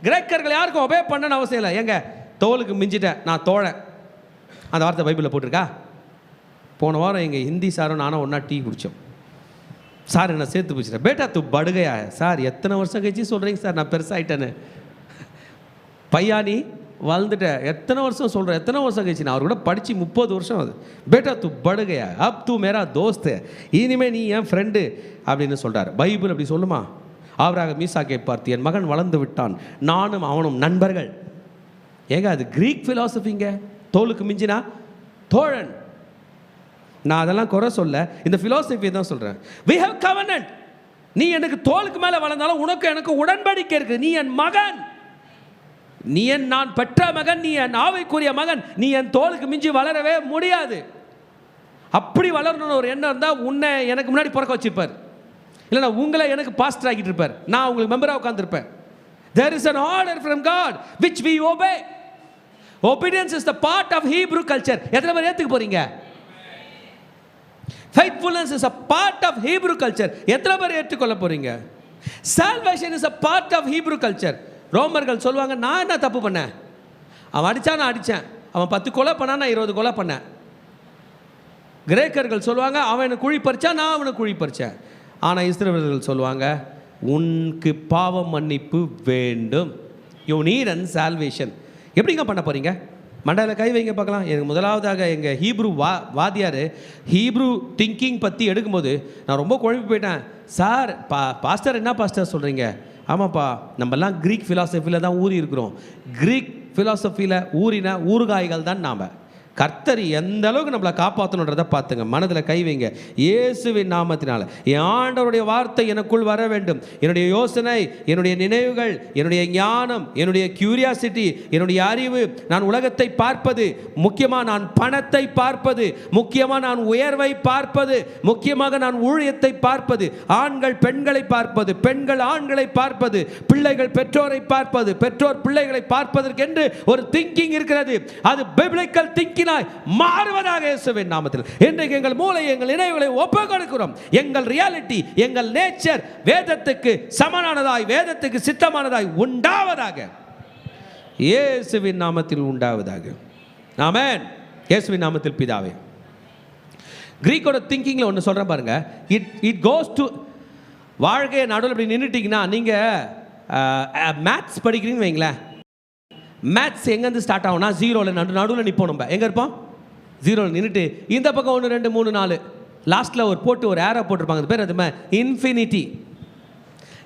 கிரேக்கர்கள் யாருக்கும் ஒபே பண்ணணும்னு அவசியம் இல்லை. எங்க தோலுக்கு மிஞ்சிட்டேன், நான் தோழன், அந்த வார்த்தை பைபிளில் போட்டிருக்கா? போன வாரம் எங்கள் ஹிந்தி சாரும் நானும் ஒன்றா டீ குடித்தோம். சார் என்ன சேர்த்து பிடிச்சிட்டேன், பேட்டா தூ படுகையா சார், எத்தனை வருஷம் கழிச்சு சொல்கிறீங்க சார் நான் பெருசாகிட்டேன்னு. பையா நீ வளர்ந்துட்டேன், எத்தனை வருஷம் சொல்கிறேன், எத்தனை வருஷம் கழிச்சு, நான் அவர் கூட படித்து 30 வருஷம் ஆகுது. பேட்டா தூ படுகையா, அப் தூ மேரா தோஸ்து, இனிமேல் நீ என் ஃப்ரெண்டு அப்படின்னு சொல்கிறார். பைபிள் அப்படி சொல்லுமா? அவராக மீசாக்கை பார்த்து, என் மகன் வளர்ந்து விட்டான், நானும் அவனும் நண்பர்கள். ஏங்க அது கிரீக் ஃபிலாசபிங்க. தோலுக்கு மிஞ்சினா தோழன். நான் அதெல்லாம் குறை சொல்ல, இந்த ஃபிலாசபி தான் சொல்கிறேன். we have covenant. நீ எனக்கு தோலுக்கு மேலே வளர்ந்தாலும் உனக்கு எனக்கு உடன்படிக்கை இருக்குது. நீ என் மகன், நீ என் நான் பெற்ற மகன், நீ என் ஆவிக்குரிய மகன். நீ என் தோலுக்கு மிஞ்சி வளரவே முடியாது. அப்படி வளரணும்னு ஒரு எண்ணம் இருந்தால் உன்னை எனக்கு முன்னாடி பிறக்க வச்சிருப்பார், இல்லைன்னா உங்களை எனக்கு பாஸ்டர் ஆகிட்டு இருப்பார், நான் உங்களுக்கு மெம்பராக உட்காந்துருப்பேன். there is an order from God which we obey. obedience is the part of Hebrew culture. எத்தனை பேர் ஏற்றுக்க போறீங்க? faithfulness is a part of Hebrew culture. எத்தனை பேர் ஏற்றுக்கொள்ள போறீங்க? salvation is a part of Hebrew culture. ரோமர்கள் சொல்லுவாங்க, நான் என்ன தப்பு பண்ணேன்? அவன் அடித்தா நான் அடித்தேன், அவன் 10 கொலை பண்ணா நான் 20 கொலை பண்ணேன். கிரேக்கர்கள் சொல்லுவாங்க, அவன் எனக்கு குழி பறிச்சா நான் அவனுக்கு குழி பறித்தேன். ஆனால் இஸ்ரவேலர்கள் சொல்லுவாங்க, உனக்கு பாவ மன்னிப்பு வேண்டும். You need and salvation. எப்படிங்க பண்ண போகிறீங்க? மண்டையில் கை வைங்க பார்க்கலாம். எனக்கு முதலாவதாக எங்கள் ஹீப்ரூ வாத்தியார் ஹீப்ரூ திங்கிங் பற்றி எடுக்கும்போது நான் ரொம்ப குழம்பி போயிட்டேன். சார் பாஸ்டர் என்ன பாஸ்டர் சொல்கிறீங்க? ஆமாப்பா, நம்மெல்லாம் க்ரீக் ஃபிலாசபியில் தான் ஊறி இருக்கிறோம். க்ரீக் ஃபிலாசபியில் ஊறின ஊறுகாய்கள் தான் நாம். கர்த்தர் எந்த அளவுக்கு நம்மளை காப்பாற்றணுன்றதை பார்த்துங்க. மனதில் கை வைங்க. இயேசுவின் நாமத்தினால என் ஆண்டவருடைய வார்த்தை எனக்குள் வர வேண்டும். என்னுடைய யோசனை, என்னுடைய நினைவுகள், என்னுடைய ஞானம், என்னுடைய கியூரியாசிட்டி, என்னுடைய அறிவு, நான் உலகத்தை பார்ப்பது, முக்கியமாக நான் பணத்தை பார்ப்பது, முக்கியமாக நான் உயர்வை பார்ப்பது, முக்கியமாக நான் ஊழியத்தை பார்ப்பது, ஆண்கள் பெண்களை பார்ப்பது, பெண்கள் ஆண்களை பார்ப்பது, பிள்ளைகள் பெற்றோரை பார்ப்பது, பெற்றோர் பிள்ளைகளை பார்ப்பதற்கென்று ஒரு திங்கிங் இருக்கிறது. அது பிப்ளிக்கல் திங்கிங் மாறுவதாக இயேசுவின் நாமத்தில். இன்றைக்கு எங்கள் மூளை, எங்கள் நினைவுகளை ஒப்புக் கொடுக்கிறோம். எங்கள் ரியாலிட்டி, எங்கள் நேச்சர் வேதத்துக்கு சமமானதாய், வேதத்துக்கு சித்தமானதாய் உண்டாவதாக. இயேசுவின் நாமத்தில் உண்டாவதாக. ஆமென். இயேசுவின் நாமத்தில் பிதாவே. கிரீக்கோட திங்கிங்ல ஒன்று சொல்றேன் பாருங்க. இட் கோஸ் டு வாழ்க்கையை நடுவில் இப்படி நின்றுட்டீங்கன்னா, நீங்கள் மேத்ஸ் படிக்கிறீங்கன்னு வைங்களேன். மேத்ஸ் எங்கேருந்து ஸ்டார்ட் ஆகும்னா ஜீரோவில் நடுவில் நிற்போம். நம்ம எங்கே இருப்போம்? ஜீரோவில் நின்றுட்டு இந்த பக்கம் 1 2 3 4 லாஸ்ட்டில் ஒரு போட்டு ஒரு ஏரோ போட்டிருப்பாங்க, அது பேர் அது இன்ஃபினிட்டி.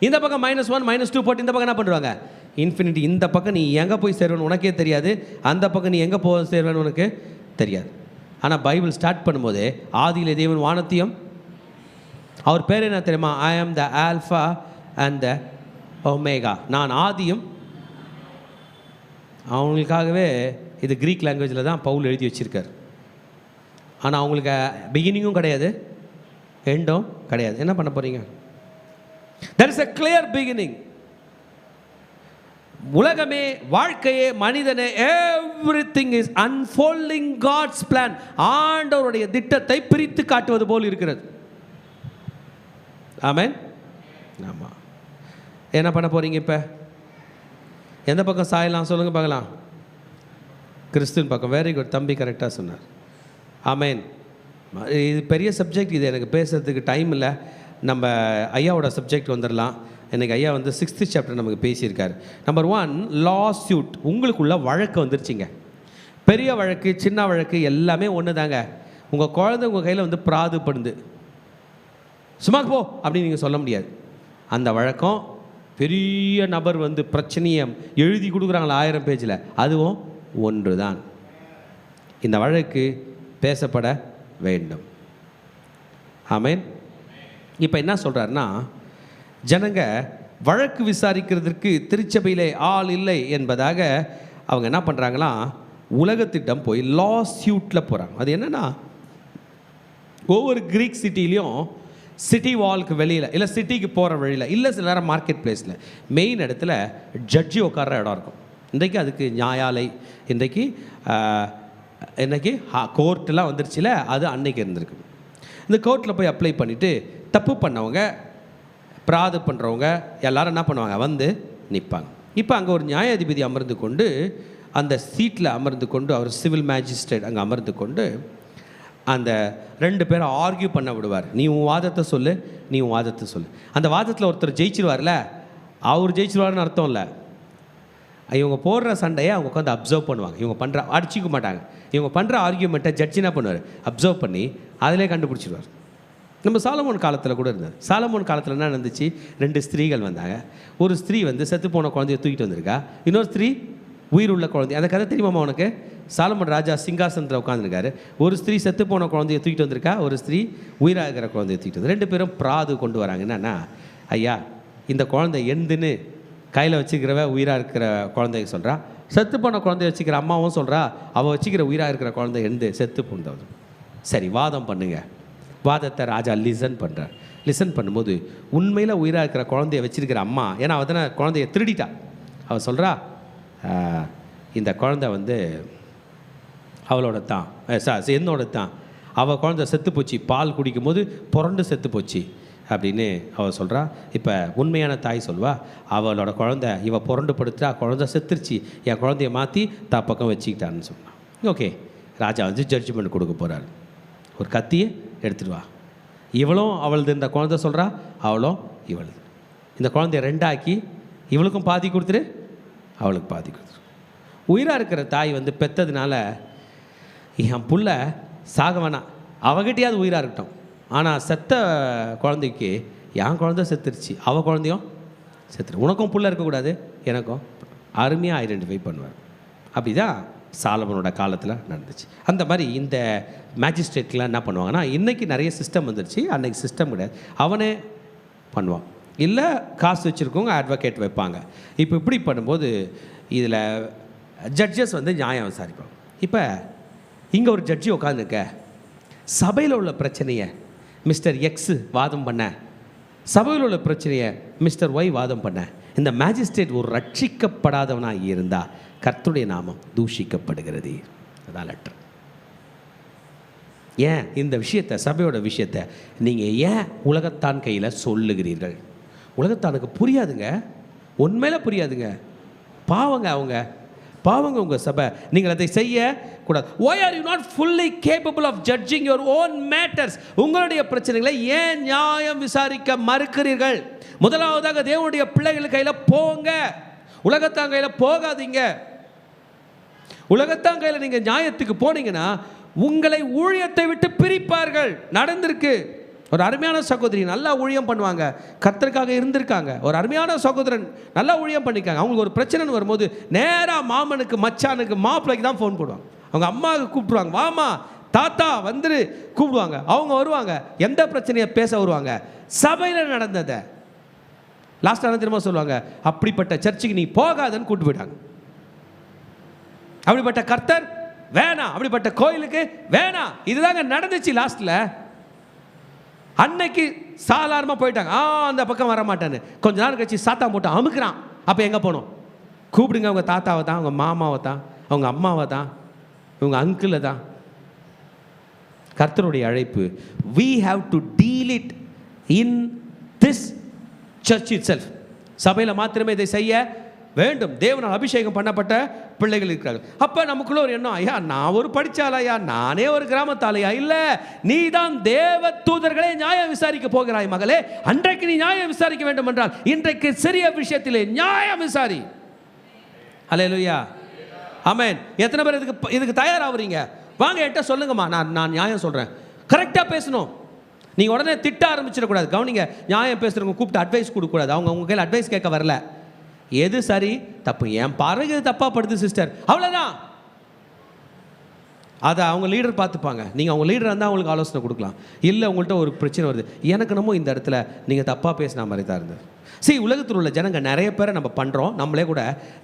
இந்த பக்கம் -1 -2 போட்டு இந்த பக்கம் என்ன பண்ணுவாங்க? இன்ஃபினிட்டி. இந்த பக்கம் நீ எங்கே போய் சேருவேன்னு உனக்கே தெரியாது, அந்த பக்கம் நீ எங்கே போய் சேருவேன்னு உனக்கு தெரியாது. ஆனால் பைபிள் ஸ்டார்ட் பண்ணும்போது ஆதியிலே தேவன் வானத்தையும், அவர் பேர் என்ன தெரியுமா? ஐ ஆம் த ஆல்ஃபா அண்ட் த ஒமேகா. நான் ஆதியும். அவங்களுக்காகவே இது க்ரீக் லாங்குவேஜில் தான் பவுல் எழுதி வச்சுருக்கார். ஆனால் அவங்களுக்கு பிகினிங்கும் கிடையாது, எண்டும் கிடையாது. என்ன பண்ண போகிறீங்க? there is a clear beginning. உலகமே, வாழ்க்கையே, மனிதனே, everything is unfolding God's plan. ஆண்டவருடைய திட்டத்தை பிரித்து காட்டுவது போல் இருக்கிறது. ஆமென். ஆமாம். என்ன பண்ண போகிறீங்க? இப்போ எந்த பக்கம் சாயலாம் சொல்லுங்கள் பார்க்கலாம்? கிறிஸ்துவின் பக்கம். வெரி குட் தம்பி, கரெக்டாக சொன்னார். ஆமென். இது பெரிய சப்ஜெக்ட், இது எனக்கு பேசுறதுக்கு டைம் இல்லை. நம்ம ஐயாவோட சப்ஜெக்ட் வந்துடலாம். எனக்கு ஐயா 6th சாப்டர் நமக்கு பேசியிருக்காரு. நம்பர் 1, லா சூட். உங்களுக்குள்ள வழக்கு வந்துருச்சிங்க. பெரிய வழக்கு, சின்ன வழக்கு எல்லாமே ஒன்று தாங்க. உங்கள் குழந்தை உங்கள் கையில் பிராது பண்ணுது, சும்மா போ அப்படின்னு நீங்கள் சொல்ல முடியாது. அந்த வழக்கம் பெரிய நபர் பிரச்சனையை எழுதி கொடுக்குறாங்களா 1000 பேஜில், அதுவும் ஒன்று தான். இந்த வழக்கு பேசப்பட வேண்டும். ஆமென். இப்போ என்ன சொல்கிறாருன்னா, ஜனங்க வழக்கு விசாரிக்கிறதுக்கு திருச்சபையிலே ஆள் இல்லை என்பதாக அவங்க என்ன பண்ணுறாங்களா, உலகத்திட்டம் போய் லா சூட்டில் போகிறாங்க. அது என்னென்னா, ஒவ்வொரு கிரீக் சிட்டிலையும் சிட்டி வால்க்கு வெளியில் இல்லை சிட்டிக்கு போகிற வழியில் இல்லை சில நேரம் மார்க்கெட் பிளேஸில் மெயின் இடத்துல ஜட்ஜி உட்கார்ற இடம் இருக்கும். இன்றைக்கி அதுக்கு நியாயாலை, இன்றைக்கி கோர்ட்டெலாம் வந்துருச்சுல, அது அன்னைக்கு இருந்திருக்கு. இந்த கோர்ட்டில் போய் அப்ளை பண்ணிவிட்டு தப்பு பண்ணவங்க, பிராது பண்ணுறவங்க எல்லோரும் என்ன பண்ணுவாங்க, வந்து நிற்பாங்க. இப்போ அங்கே ஒரு நியாயாதிபதி அமர்ந்து கொண்டு, அந்த சீட்டில் அமர்ந்து கொண்டு, அவர் சிவில் மேஜிஸ்ட்ரேட் அங்கே அமர்ந்து கொண்டு அந்த 2 பேரை ஆர்கியூ பண்ண விடுவார். நீ உன் வாதத்தை சொல்லு, நீ உன் வாதத்தை சொல்லு. அந்த வாதத்தில் ஒருத்தர் ஜெயிச்சிருவார்ல, அவர் ஜெயிச்சிருவார்னு அர்த்தம் இல்லை. இவங்க போடுற சண்டையை அவங்க உட்காந்து அப்சர்வ் பண்ணுவாங்க. இவங்க பண்ணுற அடிச்சிக்க மாட்டாங்க. இவங்க பண்ணுற ஆர்கியூமெண்ட்டை ஜட்ஜி என்ன பண்ணுவார், அப்சர்வ் பண்ணி அதிலே கண்டுபிடிச்சிடுவார். நம்ம சாலமோன் காலத்தில் கூட இருந்தது. சாலமோன் காலத்தில் என்ன நடந்துச்சு, 2 ஸ்திரீகள் வந்தாங்க. ஒரு ஸ்திரீ வந்து செத்து போன குழந்தைய தூக்கிட்டு வந்திருக்கா, இன்னொரு ஸ்திரீ உயிர் உள்ள குழந்தை. அந்த கதை தெரியுமாம்மா உனக்கு? சாலமோன் ராஜா சிங்காசனத்தில் உட்காந்துருக்காரு. ஒரு ஸ்திரீ செத்து போன குழந்தைய தூக்கிட்டு வந்திருக்கா, ஒரு ஸ்திரீ உயிராக இருக்கிற குழந்தைய தூக்கிட்டு வந்து 2 பேரும் பிராது கொண்டு வராங்க. என்னன்னா, ஐயா இந்த குழந்தை எந்துன்னு கையில் வச்சுக்கிறவ உயிராக இருக்கிற குழந்தைய சொல்கிறா, செத்து போன குழந்தைய வச்சுக்கிற அம்மாவும் சொல்கிறா, அவள் வச்சுக்கிற உயிராக இருக்கிற குழந்தை எந்து செத்து போனது. சரி, வாதம் பண்ணுங்க. வாதத்தை ராஜா லிசன் பண்ணுறார். லிசன் பண்ணும்போது உண்மையில் உயிராக இருக்கிற குழந்தைய வச்சிருக்கிற அம்மா, ஏன்னா அவள் தானே குழந்தைய திருடிட்டா, அவள் சொல்கிறா, இந்த குழந்தை வந்து அவளோட தான், என்னோட தான். அவள் குழந்தை செத்து போச்சு, பால் குடிக்கும் போது புரண்டு செத்து போச்சு அப்படின்னு அவள் சொல்கிறா. இப்போ உண்மையான தாய் சொல்வா, அவளோட குழந்தை இவள் புரண்டு படுத்துட்டா, குழந்தை செத்துருச்சு, என் குழந்தைய மாற்றி பக்கம் வச்சுக்கிட்டான்னு சொன்னான். ஓகே, ராஜா வந்து ஜட்ஜ்மெண்ட் கொடுக்க போகிறாரு. ஒரு கத்தியை எடுத்துட்டு வா, இவளும் அவளது இந்த குழந்தை சொல்கிறா, அவளும் இவளது. இந்த குழந்தைய 2 ஆக்கி இவளுக்கும் பாதி கொடுத்துரு, அவளுக்கு பாதி கொடுத்துரு. உயிராக இருக்கிற தாய் வந்து பெற்றதுனால, என் புள்ள சாக வேணாம், அவகிட்டையாவது உயிராக இருக்கட்டும், ஆனால் செத்த குழந்தைக்கு என் குழந்தை செத்துருச்சு, அவள் குழந்தையும் செத்துரு, உனக்கும் புள்ள இருக்கக்கூடாது, எனக்கும். அருமையாக ஐடென்டிஃபை பண்ணுவார். அப்படி தான் சாலமோனோட காலத்தில் நடந்துச்சு. அந்த மாதிரி இந்த மேஜிஸ்ட்ரேட்லாம் என்ன பண்ணுவாங்கன்னா, இன்றைக்கி நிறைய சிஸ்டம் வந்துருச்சு, அன்றைக்கி சிஸ்டம் கிடையாது. அவனே பண்ணுவான், இல்லை காசு வச்சுருக்கவங்க அட்வொகேட் வைப்பாங்க. இப்போ இப்படி பண்ணும்போது இதில் ஜட்ஜஸ் வந்து நியாயம் விசாரிப்பாங்க. இப்போ இங்கே ஒரு ஜட்ஜி உட்காந்துருக்க, சபையில் உள்ள பிரச்சனையை மிஸ்டர் எக்ஸு வாதம் பண்ண, சபையில் உள்ள பிரச்சனையை மிஸ்டர் ஒய் வாதம் பண்ண, இந்த மேஜிஸ்ட்ரேட் ஒரு ரட்சிக்கப்படாதவனாக இருந்தால் கர்த்தருடைய நாமம் தூஷிக்கப்படுகிறது. அதான் லெட்டர். ஏன் இந்த விஷயத்தை, சபையோட விஷயத்தை நீங்கள் ஏன் உலகத்தான் கையில் சொல்லுகிறீர்கள்? உலகத்தானுக்கு புரியாதுங்க, உண்மையில் புரியாதுங்க. பாவங்க அவங்க, பாவங்க உங்கள் சபை. நீங்கள் அதை செய்ய கூடாது. Why are you not fully capable of judging your own matters? உங்களுடைய பிரச்சனைகளை ஏன் நியாயம் விசாரிக்க மறுக்கிறீர்கள்? முதலாவதாக தேவனுடைய பிள்ளைகள் கையில் போங்க, உலகத்தான் கையில் போகாதீங்க. உலகத்தான் கையில் நீங்கள் நியாயத்துக்கு போனீங்கன்னா உங்களை ஊழியத்தை விட்டு பிரிப்பார்கள். நடந்திருக்கு. ஒரு அருமையான சகோதரி நல்லா ஊழியம் பண்ணுவாங்க, கர்த்தருக்காக இருந்திருக்காங்க. ஒரு அருமையான சகோதரன் நல்லா ஊழியம் பண்ணியிருக்காங்க. அவங்களுக்கு ஒரு பிரச்சனைன்னு வரும்போது நேராக மாமனுக்கு, மச்சானுக்கு, மாப்பிள்ளைக்கு தான் ஃபோன் போடுவாங்க. அவங்க அம்மாவுக்கு கூப்பிடுவாங்க, வாமா தாத்தா வந்துரு கூப்பிடுவாங்க. அவங்க வருவாங்க, எந்த பிரச்சனையை பேச வருவாங்க, சபையில் நடந்ததை. லாஸ்ட்டாக திரும்ப சொல்லுவாங்க, அப்படிப்பட்ட சர்ச்சுக்கு நீ போகாதன்னு கூப்பிட்டு போயிட்டாங்க. அப்படிப்பட்ட கர்த்தர் வேணாம், அப்படிப்பட்ட கோயிலுக்கு வேணாம். இதுதாங்க நடந்துச்சு லாஸ்ட்டில். அன்னைக்கு சாதாரணமாக போயிட்டாங்க, அந்த பக்கம் வர மாட்டேன்னு. கொஞ்ச நாள் கழிச்சு சாத்தான் போட்டு அமுக்குறான். அப்போ எங்கே போகணும்? கூப்பிடுங்க அவங்க தாத்தாவை தான், அவங்க மாமாவை தான், அவங்க அம்மாவை தான், இவங்க அங்கிளை தான். கர்த்தருடைய அழைப்பு, we have to deal it in this church itself. சபையில் மாத்திரமே இதை செய்ய வேண்டும். தேவனால் அபிஷேகம் பண்ணப்பட்ட பிள்ளைகள் இருக்கிறார்கள். அப்போ நமக்குள்ள ஒரு எண்ணம், ஐயா நான் ஒரு படித்தாலையா, நானே ஒரு கிராமத்தாலையா? இல்லை, நீ தான் தேவ தூதர்களை நியாயம் விசாரிக்க போகிறாய் மகளே. அன்றைக்கு நீ நியாயம் விசாரிக்க வேண்டும் என்றால் இன்றைக்கு சிறிய விஷயத்திலே நியாயம் விசாரி. அல்லேலூயா, ஆமென். எத்தனை பேர் இதுக்கு தயாராகிறீங்க? வாங்க என்கிட்ட சொல்லுங்கம்மா, நான் நியாயம் சொல்கிறேன். கரெக்டாக பேசணும். நீங்கள் உடனே திட்ட ஆரம்பிச்சிடக்கூடாது. கவனிங்க, நியாயம் பேசுகிறவங்க கூப்பிட்டு அட்வைஸ் கொடுக்கக்கூடாது. அவங்க உங்கள் கையில் அட்வைஸ் கேட்க வரல. எது சரி தப்பு, என் பார்வைக்கு இது தப்பாக படுது சிஸ்டர், அவ்வளோதான். அதை அவங்க லீடர் பார்த்துப்பாங்க. நீங்கள் அவங்க லீடராக இருந்தால் அவங்களுக்கு ஆலோசனை கொடுக்கலாம். இல்லை உங்கள்கிட்ட ஒரு பிரச்சனை வருது, எனக்கு நம்ம இந்த இடத்துல நீங்கள் தப்பாக பேசின மாதிரி தான் இருந்தது. சரி, உலகத்தில் உள்ள ஜனங்க நிறைய பேரை நம்ம பண்ணுறோம். நம்மளே கூட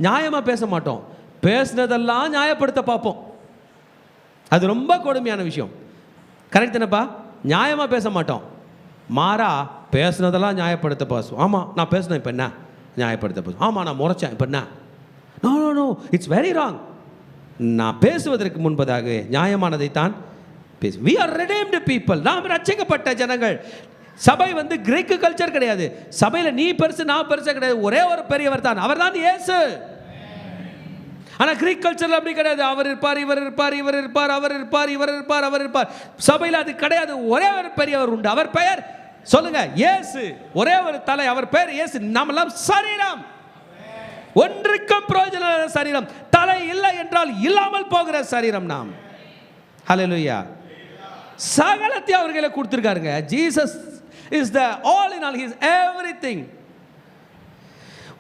நியாயமாக பேச மாட்டோம், பேசுனதெல்லாம் நியாயப்படுத்த பார்ப்போம். அது ரொம்ப கொடுமையான விஷயம். கரெக்ட் தானப்பா? நியாயமாக பேச மாட்டோம், மாறா பேசுனதெல்லாம் நியாயப்படுத்த பேசுவோம். ஆமாம் நான் பேசுனேன், இப்போ என்ன நியாயப்படுத்த பேசுவோம். ஆமாம் நான் முறைச்சேன், இப்போ என்ன. No no no, it's very wrong. நான் பேசுவதற்கு முன்பதாக நியாயமானதைத்தான் பேசு. We are redeemed people. நாம் ரட்சிக்கப்பட்ட ஜனங்கள். சபை வந்து கிரேக்கு கல்ச்சர் கிடையாது. சபையில் நீ பெருசு நான் பெருசு கிடையாது. ஒரே ஒரு பெரியவர் தான், அவர் தான் இயேசு. ஆனால் கிரீக் கல்ச்சரில் அப்படி கிடையாது. அவர் இருப்பார், இவர் இருப்பார், இவர் இருப்பார், அவர் இருப்பார், இவர் இருப்பார், அவர் இருப்பார். சபையில் அது கிடையாது. ஒரே ஒரு பெரியவர் உண்டு, அவர் பெயர் சொல்லுங்க இயேசு. ஒரே ஒரு தலை, அவர் பெயர் இயேசு. நாமெல்லாம் சரீரம், ஒன்றுக்கும் பிரயோஜன சரீரம். தலை இல்லை என்றால் இல்லாமல் போகிற சரீரம் நாம். ஹல்லேலூயா. சகலத்தை அவர்களை கொடுத்திருக்காருங்க. Jesus is the all in all, he is everything.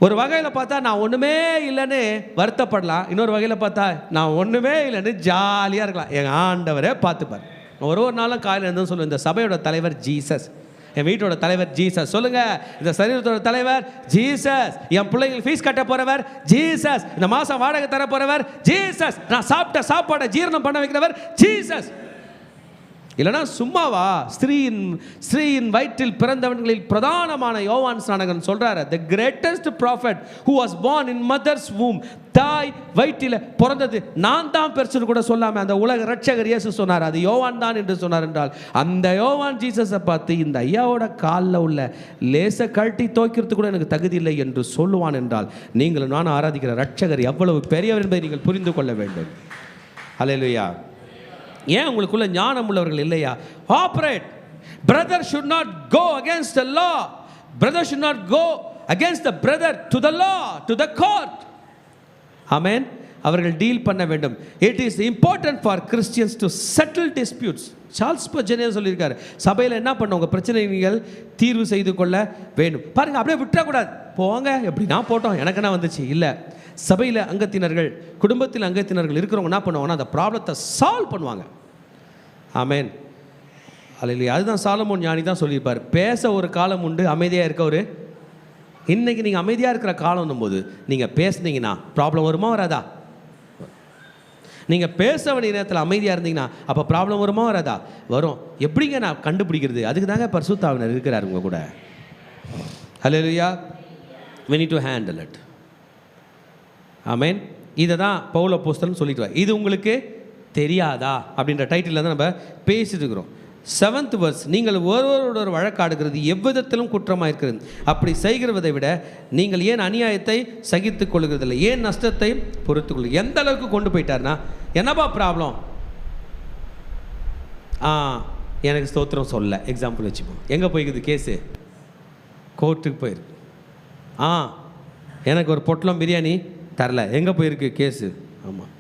ஒரு வகையில் பார்த்தா நான் ஒன்றுமே இல்லைன்னு வருத்தப்படலாம், இன்னொரு வகையில் பார்த்தா நான் ஒன்றுமே இல்லைன்னு ஜாலியாக இருக்கலாம். எங்கள் ஆண்டவரே பார்த்துப்பார். ஒரு நாளும் காலையில் இருந்து சொல்லுவேன், இந்த சபையோட தலைவர் ஜீசஸ், என் வீட்டோட தலைவர் ஜீசஸ். சொல்லுங்க, இந்த சரீரத்தோட தலைவர் ஜீசஸ், என் பிள்ளைங்களுக்கு ஃபீஸ் கட்ட போறவர் ஜீசஸ், இந்த மாதம் வாடகை தர போறவர் ஜீசஸ், நான் சாப்பிட்ட சாப்பாடை ஜீரணம் பண்ண வைக்கிறவர் ஜீசஸ். இல்லைனா சும்மாவா? ஸ்திரீயின் வயிற்றில் பிறந்தவன்களில் பிரதானமான யோவான் ஸ்நானகன் சொல்றாரு, the greatest prophet who was born in mother's womb, தாய் வயிற்றில் பிறந்தது நான் தான் பெருசுன்னு கூட சொல்லாம அந்த உலக ரட்சகர் இயேசு சொன்னார், அது யோவான் தான் என்று சொன்னார். என்றால் அந்த யோவான் ஜீசஸை பார்த்து இந்த ஐயாவோட காலில் உள்ள லேசை கழட்டி துவைக்கிறது கூட எனக்கு தகுதி இல்லை என்று சொல்லுவான் என்றால், நீங்களும் நானும் ஆராதிக்கிற ரட்சகர் எவ்வளவு பெரியவர் என்பதை நீங்கள் புரிந்து கொள்ள வேண்டும். அல்லேலூயா. ஏன் உங்களுக்குள்ள ஞானம் உள்ளவர்கள் இல்லையா? Operate. Brother should not go against the law. Brother should not go against the brother to the law, to the court. Amen. அவர்கள் டீல் பண்ண வேண்டும். It is important for Christians to settle disputes. Charles Spurgeon சொல்லியிருக்காரு, சபையில் என்ன பண்ண உங்கள் பிரச்சனைகள் தீர்வு செய்து கொள்ள வேண்டும். பாருங்க, அப்படியே விட்டுறக்கூடாது. போங்க எப்படின்னா போட்டோம், எனக்கு என்ன வந்துச்சு இல்லை. சபையில் அங்கத்தினர்கள், குடும்பத்தில் அங்கத்தினர்கள் இருக்கிறவங்க என்ன பண்ணுவாங்கன்னா அந்த ப்ராப்ளத்தை சால்வ் பண்ணுவாங்க. ஆமேன். அல்லேலூயா. அதுதான் சாலமோன் ஞானி தான் சொல்லியிருப்பார், பேச ஒரு காலம் உண்டு, அமைதியாக இருக்க ஒரு. இன்றைக்கி நீங்கள் அமைதியாக இருக்கிற காலம் போது நீங்கள் பேசுனீங்கன்னா ப்ராப்ளம் வருமா வராதா? நீங்கள் பேச வேண்டிய நேரத்தில் அமைதியாக இருந்தீங்கன்னா அப்போ ப்ராப்ளம் வருமா வராதா? வரும். எப்படிங்க நான் கண்டுபிடிக்கிறது? அதுக்கு தாங்க பரிசுத்த ஆவியானவர் இருக்கிறார் உங்கள் கூட. அல்லேலூயா. we need to handle it. ஆமேன். இதை தான் பவுல் அப்போஸ்தலன் சொல்லிட்டு, இது உங்களுக்கு தெரியாதா அப்படின்ற டைட்டில் தான் நம்ம பேசிட்டு இருக்கிறோம். 7th verse, நீங்கள் ஒருவரோட ஒரு வழக்காடுகிறது எவ்விதத்திலும் குற்றமாக இருக்கிறது. அப்படி செய்கிறதை விட நீங்கள் ஏன் அநியாயத்தை சகித்துக் கொள்கிறதில்லை, ஏன் நஷ்டத்தை பொறுத்துக்கொள்ள. எந்த அளவுக்கு கொண்டு போயிட்டார்னா, என்னப்பா ப்ராப்ளம்? எனக்கு ஸ்தோத்திரம் சொல்ல. எக்ஸாம்பிள் வச்சுப்போம், எங்கே போய்க்குது கேஸு? கோர்ட்டுக்கு போயிருக்கு. எனக்கு ஒரு பொட்டலம் பிரியாணி தரல, எங்கே போயிருக்கு கேஸு? ஆமாம்,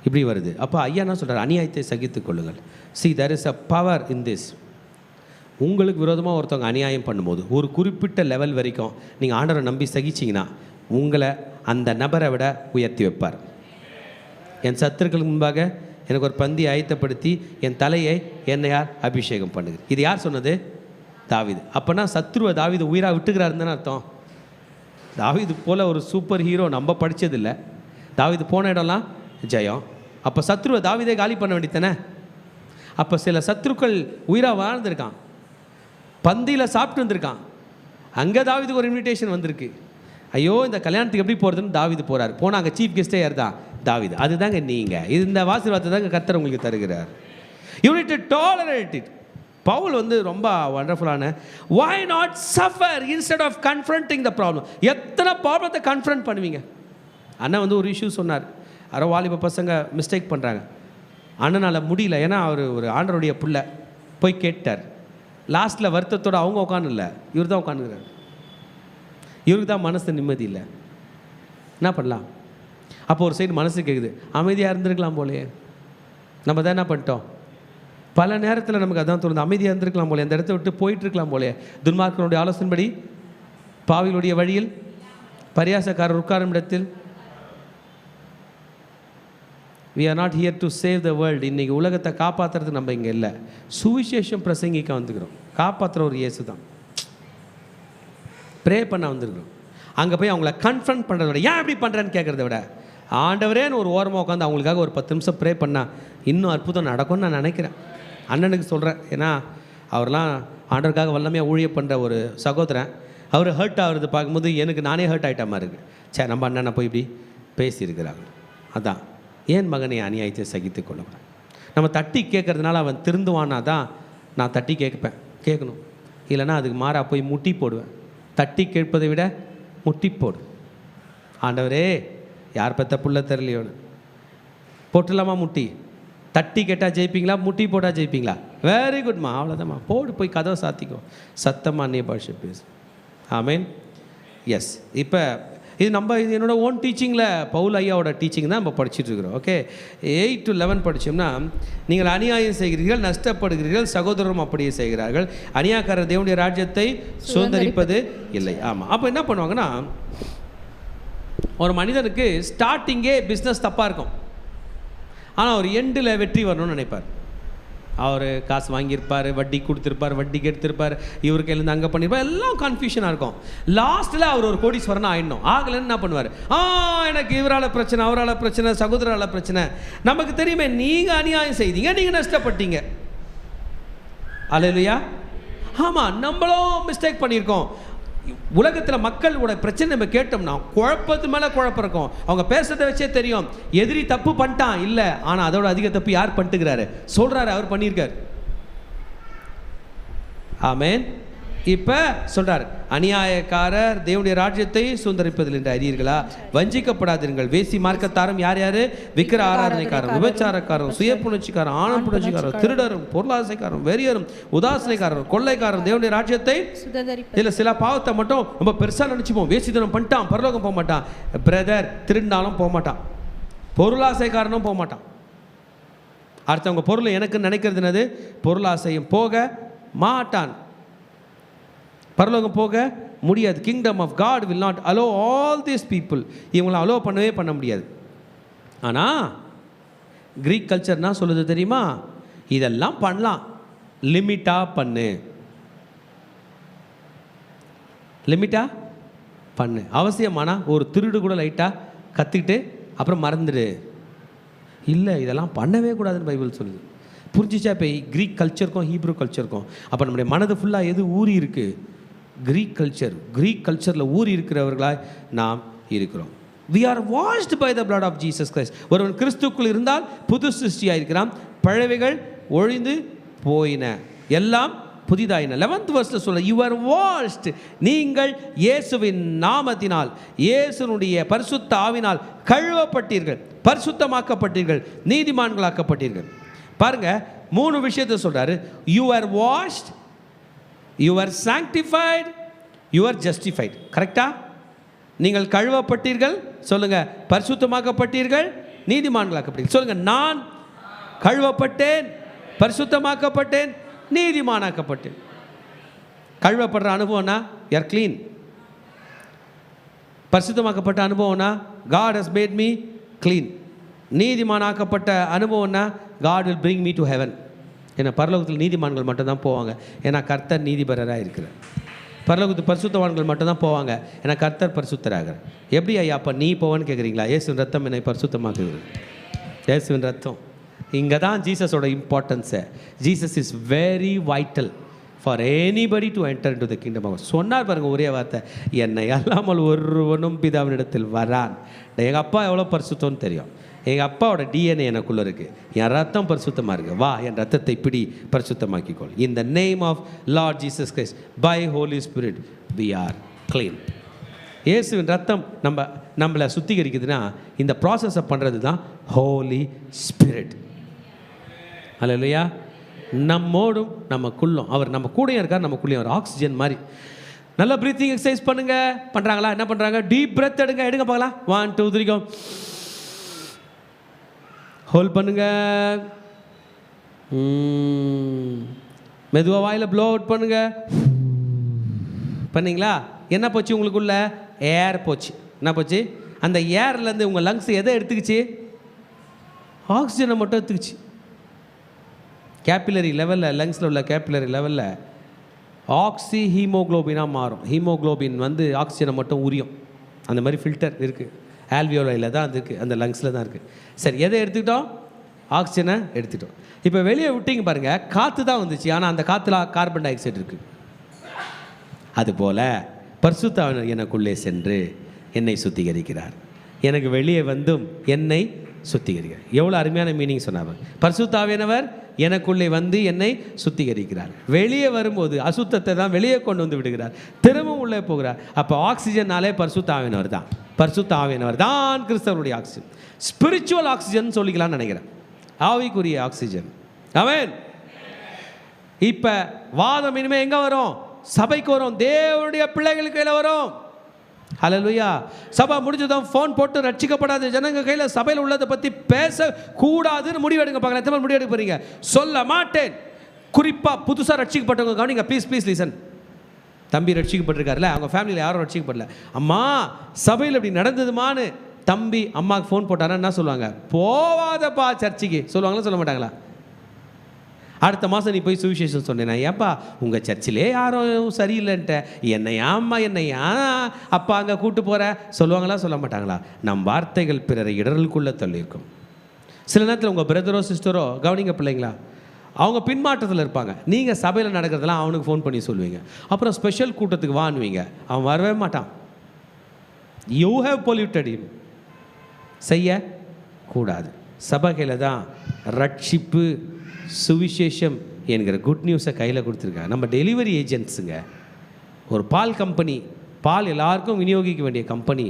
இப்படி வருது. அப்போ ஐயா என்ன சொல்கிறார்? அநியாயத்தை சகித்துக் கொள்ளுங்கள். see there is a power in this. உங்களுக்கு விரோதமாக ஒருத்தவங்க அநியாயம் பண்ணும்போது ஒரு குறிப்பிட்ட லெவல் வரைக்கும் நீங்கள் ஆண்டவரை நம்பி சகிச்சிங்கன்னா உங்களை அந்த நபரை விட உயர்த்தி வைப்பார். என் சத்துருக்களுக்கு முன்பாக எனக்கு ஒரு பந்தி ஆயத்தப்படுத்தி என் தலையை என்னையார் அபிஷேகம் பண்ணுது. இது யார் சொன்னது? தாவீது. அப்போனா சத்ருவை தாவீது உயிராக விட்டுக்கிறாருன்னு தானே அர்த்தம். தாவீது போல் ஒரு சூப்பர் ஹீரோ நம்ம படித்ததில்லை. தாவீது போன இடம்லாம் ஜெயம். அப்போ சத்ருவை தாவீதே காலி பண்ண வேண்டியதானே? அப்போ சில சத்ருக்கள் உயிராக வாழ்ந்துருக்கான், பந்தியில் சாப்பிட்டு வந்திருக்கான். அங்கே தாவீதுக்கு ஒரு இன்விடேஷன் வந்திருக்கு. ஐயோ இந்த கல்யாணத்துக்கு எப்படி போகிறதுன்னு தாவீது போகிறார். போனால் அங்கே சீஃப் கெஸ்ட்டே யார் தான்? தாவீது. அதுதாங்க நீங்கள் இந்த ஆசீர்வாதத்தை தாங்க கர்த்தர் உங்களுக்கு தருகிறார். You need to tolerate it. Paul ரொம்ப வண்டர்ஃபுல்லான, why not suffer instead of confronting the problem. எத்தனை ப்ராப்ளத்தை கன்ஃபரண்ட் பண்ணுவீங்க? அண்ணன் ஒரு இஷ்யூ சொன்னார். யாரோ வாலிப பசங்க மிஸ்டேக் பண்ணுறாங்க, அண்ணனால் முடியல, ஏன்னா அவர் ஒரு ஆண்டருடைய பிள்ளை. போய் கேட்டார். லாஸ்ட்டில் வருத்தத்தோடு அவங்க உட்காந்துல, இவர் தான் உட்காந்துக்கிறார். இவருக்கு தான் மனசு நிம்மதி இல்லை. என்ன பண்ணலாம்? அப்போ ஒரு சைடு மனசு கேட்குது, அமைதியாக இருந்திருக்கலாம் போலையே. நம்ம தான் என்ன பண்ணிட்டோம்? பல நேரத்தில் நமக்கு அதான் தோணுது, அமைதியாக இருந்திருக்கலாம் போலே, அந்த இடத்த விட்டு போயிட்டுருக்கலாம் போலே. துன்மார்க்கனுடைய ஆலோசனைப்படி பாவிகளுடைய வழியில் பரியாசக்காரர் உட்காரும் இடத்தில். we are not here to save the world. இன்றைக்கி உலகத்தை காப்பாற்றுறது நம்ம இங்கே இல்லை, சுவிசேஷம் பிரசங்கிக்க வந்துக்கிறோம். காப்பாற்றுற ஒரு இயேசு தான், ப்ரே பண்ண வந்துருக்கிறோம். அங்கே போய் அவங்கள கன்ஃபரண்ட் பண்ணுறத விட, ஏன் இப்படி பண்ணுறேன்னு கேட்குறத விட, ஆண்டவரேன்னு ஒரு ஓரமாக உட்காந்து அவங்களுக்காக ஒரு 10 நிமிஷம் ப்ரே பண்ணால் இன்னும் அற்புதம் நடக்கும்னு நான் நினைக்கிறேன். அண்ணனுக்கு சொல்கிறேன், ஏன்னா அவர்லாம் ஆண்டவருக்காக வல்லமையாக ஊழியம் பண்ணுற ஒரு சகோதரன். அவர் ஹர்ட் ஆகிறது பார்க்கும்போது எனக்கு நானே ஹர்ட் ஆகிட்ட மாதிரி இருக்குது. சே, நம்ம அண்ணனை போய் இப்படி பேசியிருக்கிறாங்க. அதான் ஏன் மகனை அநியாயத்தை சகித்து கொள்ளப்பேன். நம்ம தட்டி கேட்குறதுனால அவன் திருந்துவானா தான் நான் தட்டி கேட்கணும். இல்லைன்னா அதுக்கு மாறாக போய் முட்டி போடுவேன். தட்டி கேட்பதை விட முட்டி போடு. ஆண்டவரே, யார் பெற்ற புள்ள தெரியலையோன்னு போட்டுலாமா முட்டி? தட்டி கேட்டால் ஜெயிப்பீங்களா, முட்டி போட்டால் ஜெயிப்பீங்களா? வெரி குட்மா, அவ்வளோதாம்மா. போடு, போய் கதவை சாத்திக்கோ, சத்தமாக அந்நிய பாஷை பேசு. ஆமீன். எஸ். இப்போ இது என்னோட ஓன் டீச்சிங்கில் பவுல் ஐயாவோட டீச்சிங் தான் நம்ம படிச்சுட்டு இருக்கிறோம். ஓகே, 8 to 11 படித்தோம்னா, நீங்கள் அநியாயம் செய்கிறீர்கள், நஷ்டப்படுகிறீர்கள், சகோதரரும் அப்படியே செய்கிறார்கள், அநியாயக்காரர் தேவனுடைய ராஜ்யத்தை சுதந்தரிப்பது இல்லை. ஆமாம். அப்போ என்ன பண்ணுவாங்கன்னா, ஒரு மனிதனுக்கு ஸ்டார்டிங்கே பிஸ்னஸ் தப்பாக இருக்கும், ஆனால் அவர் எண்டில் வெற்றி வரணும்னு நினைப்பார். அவர் காசு வாங்கியிருப்பார், வட்டி கொடுத்துருப்பார், வட்டிக்கு எடுத்திருப்பார், இவருக்கு எழுந்து அங்கே பண்ணியிருப்பார், எல்லாம் கன்ஃபியூஷனாக இருக்கும். லாஸ்ட்டில் அவர் ஒரு கோடீஸ்வரனாக ஆயிடணும். ஆகலைன்னு என்ன பண்ணுவார்? எனக்கு இவரால் பிரச்சனை, அவரால் பிரச்சனை, சகோதரால் பிரச்சனை. நமக்கு தெரியுமே, நீங்கள் அநியாயம் செய்தீங்க, நீங்கள் நஷ்டப்பட்டீங்க. அல்லேலூயா. ஆமாம், நம்மளும் மிஸ்டேக் பண்ணியிருக்கோம். உலகத்தில் மக்களோட பிரச்சனை நம்ம கேட்டோம்னா குழப்பத்து மேலே குழப்பம் இருக்கும். அவங்க பேசுறதை வச்சே தெரியும் எதிரி தப்பு பண்ணிட்டான் இல்லை, ஆனால் அதோட அதிக தப்பு யார் பண்ணிட்டுக்கிறாரு? சொல்கிறாரு, அவர் பண்ணியிருக்கார். ஆமேன். இப்போ சொல்கிறார், அநியாயக்காரர் தேவனுடைய ராஜ்யத்தை சுதந்தரிப்பதில் என்று அறியீர்களா? வஞ்சிக்கப்படாதீர்கள். வேசி மார்க்கத்தாரும் யார் யார்? விக்கிர ஆராதனைக்காரரும், விபச்சாரக்காரரும், சுய புணர்ச்சிக்காரரும், ஆணவ புணர்ச்சிக்காரரும், திருடரும், பொருளாசைக்காரரும், வெறியரும், உதாசனைக்காரரும், கொள்ளைக்காரரும் தேவனுடைய ராஜ்யத்தை இல்லை. சில பாவத்தை மட்டும் ரொம்ப பெருசாக நினச்சிப்போம். வேசித்தனம் பண்ணிட்டான், பரலோகம் போக மாட்டான். பிரதர், திருடினாலும் போக மாட்டான், பொருளாசைக்காரனும் போக மாட்டான். அடுத்தவங்க பொருள் எனக்கு நினைக்கிறது என்னது? பொருளாசையும் போக மாட்டான், பரலோகம் போக முடியாது. Kingdom of God will not allow all these people. இவங்களை அலோ பண்ண முடியாது. ஆனால் கிரீக் கல்ச்சர்னா சொல்லுது தெரியுமா? இதெல்லாம் பண்ணலாம், லிமிட்டாக பண்ணு, லிமிட்டாக பண்ணு. அவசியமானா ஒரு திருடு கூட லைட்டாக கற்றுக்கிட்டு அப்புறம் மறந்துடு. இல்லை, இதெல்லாம் பண்ணவே கூடாதுன்னு பைபிள் சொல்லுது. புரிஞ்சிச்சா? இப்போ கிரீக் கல்ச்சருக்கும் ஹீப்ரூ கல்ச்சருக்கும் அப்போ நம்முடைய மனது ஃபுல்லாக எது ஊறி இருக்குது? Greek culture. கிரீக் கல்ச்சரில் ஊறி இருக்கிறவர்களாய் நாம் இருக்கிறோம். We are washed by the blood of Jesus Christ. ஒருவன் கிறிஸ்துக்குள் இருந்தால் புது சிருஷ்டியாக இருக்கிறான், பழையவைகள் ஒழிந்து போயின, எல்லாம் புதிதாயின. 11th verse சொல்ல, you are washed. நீங்கள் இயேசுவின் நாமத்தினால், இயேசுனுடைய பரிசுத்த ஆவினால் கழுவப்பட்டீர்கள், பரிசுத்தமாக்கப்பட்டீர்கள், நீதிமான்களாக்கப்பட்டீர்கள். பாருங்க, 3 விஷயத்தை சொல்றாரு. You are washed, you are sanctified, you are justified. கரெக்டா? நீங்கள் கழுவப்பட்டீர்கள், சொல்லுங்க, பரிசுத்தமாக்கப்பட்டீர்கள், நீதிமான்களாக்கப்பட்டீர்கள். சொல்லுங்க, நான் கழுவப்பட்டேன், பரிசுத்தமாக்கப்பட்டேன், நீதிமானாக்கப்பட்டேன். கழுவப்படுற அனுபவம்னா you are clean. பரிசுத்தமாக்கப்பட்ட அனுபவம்னா God has made me clean. நீதிமானாக்கப்பட்ட அனுபவம்னா God will bring me to heaven. ஏன்னா பரலோகத்தில் நீதிமான்கள் மட்டும்தான் போவாங்க, ஏன்னா கர்த்தர் நீதிபரராக இருக்கிறார். பரலோகத்து பரிசுத்தவான்கள் மட்டும்தான் போவாங்க, ஏன்னா கர்த்தர் பரிசுத்தராகிறார். எப்படி ஐயா அப்போ நீ போவான்னு கேட்குறீங்களா? இயேசுவின் ரத்தம் என்னை பரிசுத்தமாக்குகிறது. இயேசுவின் ரத்தம். இங்கே தான் ஜீசஸோட இம்பார்ட்டன்ஸை. Jesus is very vital for anybody to enter into the kingdom of. சொன்னார் பாருங்கள் ஒரே வார்த்தை, என்னை அல்லாமல் ஒருவனும் பிதாவினிடத்தில் வரான். எங்கள் அப்பா எவ்வளோ பரிசுத்தம்னு தெரியும், எங்கள் அப்பாவோட டிஎன்ஏ எனக்குள்ளே இருக்குது, என் ரத்தம் பரிசுத்தமாக இருக்குது, வா என் ரத்தத்தை பிடி, பரிசுத்தமாக்கிக்கொள். In the name of Lord Jesus Christ by Holy Spirit we are clean. இயேசுவின் ரத்தம் நம்மளை சுத்திகரிக்குதுன்னா இந்த ப்ராசஸை பண்ணுறது தான் ஹோலி ஸ்பிரிட். அல்லேலூயா. நம்மோடும் நமக்குள்ளும் அவர் நம்ம கூடயும் இருக்கார், நமக்குள்ளேயும் ஒரு ஆக்சிஜன் மாதிரி. நல்லா ப்ரீத்திங் எக்ஸசைஸ் பண்ணுங்க. பண்ணுறாங்களா? என்ன பண்ணுறாங்க? டீப் பிரெத் எடுங்க பார்க்கலாம். 1 2 3 ஹோல்ட் பண்ணுங்க. மெதுவாக வாயில் ப்ளோ அவுட் பண்ணுங்க. பண்ணீங்களா? என்ன போச்சு உங்களுக்குள்ள? ஏர் போச்சு. என்ன போச்சு? அந்த ஏர்லேருந்து உங்கள் லங்ஸ் எதை எடுத்துக்கிச்சு? ஆக்சிஜனை மட்டும் எடுத்துக்கிச்சு. கேப்பிலரி லெவலில், லங்ஸில் உள்ள கேப்பிலரி லெவலில் ஆக்சி ஹீமோக்ளோபினாக மாறும். ஹீமோக்ளோபின் ஆக்சிஜனை மட்டும் உரியும். அந்த மாதிரி ஃபில்டர் இருக்குது, ஆல்வியோலையில் தான் அது இருக்குது, அந்த லங்ஸில் தான் இருக்குது. சரி, எதை எடுத்துக்கிட்டோம்? ஆக்சிஜனை எடுத்துட்டோம். இப்போ வெளியே விட்டிங்க பாருங்கள், காற்று தான் வந்துச்சு, ஆனால் அந்த காற்றுல கார்பன் டை ஆக்சைடு இருக்குது. அதுபோல் பரிசுத்த ஆவியானவர் எனக்குள்ளே சென்று என்னை சுத்திகரிக்கிறார், எனக்கு வெளியே வந்தும் என்னை சுத்திகரிக்கிறார். எவ்வளோ அருமையான மீனிங் சொன்னார். பரிசுத்த ஆவியானவர் எனக்குள்ளே வந்து என்னை சுத்திகரிக்கிறார். வெளியே வரும்போது அசுத்தத்தை தான் வெளியே கொண்டு வந்து விடுகிறார், திரும்பவும் உள்ளே போகிறார். அப்போ ஆக்சிஜன்னாலே பரிசுத்த ஆவியானவர் தான். பரிசுத்த ஆவியானவர் தான் கிறிஸ்தவருடைய ஆக்சிஜன். ஸ்பிரிச்சுவல் ஆக்சிஜன் சொல்லிக்கலாம்னு நினைக்கிறேன், ஆவிக்குரிய ஆக்சிஜன். ஆமென். இப்போ வாதம் இனிமேல் எங்கே வரும்? சபைக்கு வரும், தேவனுடைய பிள்ளைகள் கையில் வரும். ஹல்லேலூயா. சபை முடிஞ்சதும் ஃபோன் போட்டு ரட்சிக்கப்படாத ஜனங்க கையில் சபையில் உள்ளதை பற்றி பேசக்கூடாதுன்னு முடிவெடுங்க. பார்க்கலாம், எத்தனை முடிவெடுக்க போறீங்க? சொல்ல மாட்டேன். குறிப்பாக புதுசாக ரட்சிக்கப்பட்டவங்க கவனிங்க, ப்ளீஸ் ப்ளீஸ் லிசன். தம்பி ரட்சிக்கப்பட்டிருக்காருல்ல, அவங்க ஃபேமிலியில் யாரும் ரட்சிக்கப்படல, அம்மா சபையில் இப்படி நடந்ததுமான்னு தம்பி அம்மாவுக்கு ஃபோன் போட்டாரா என்ன சொல்லுவாங்க? போவாதப்பா சர்ச்சுக்கு சொல்லுவாங்களா, சொல்ல மாட்டாங்களா? அடுத்த மாதம் நீ போய் சுவிசேஷம் சொன்னேன்னா, ஏப்பா உங்கள் சர்ச்சிலே யாரும் சரியில்லைன்ட்ட, என்னையா அப்பா அங்கே கூட்டு போகிற சொல்லுவாங்களா, சொல்ல மாட்டாங்களா? நம் வார்த்தைகள் பிறரை இடர்களுக்குள்ளே தள்ளியிருக்கும். சில நேரத்தில் உங்கள் பிரதரோ சிஸ்டரோ கவனிங்க பிள்ளைங்களா, அவங்க பின்மாற்றத்தில் இருப்பாங்க. நீங்கள் சபையில் நடக்கிறதெல்லாம் அவனுக்கு ஃபோன் பண்ணி சொல்லுவீங்க, அப்புறம் ஸ்பெஷல் கூட்டத்துக்கு வாங்குவீங்க, அவன் வரவே மாட்டான். You have polluted him. செய்யக்கூடாது. சபையில் தான் ரட்சிப்பு சுவிசேஷம் என்கிற குட் நியூஸை கையில் கொடுத்துருக்காங்க. நம்ம டெலிவரி ஏஜென்ட்ஸுங்க. ஒரு பால் கம்பெனி, பால் எல்லாருக்கும் விநியோகிக்க வேண்டிய கம்பெனி,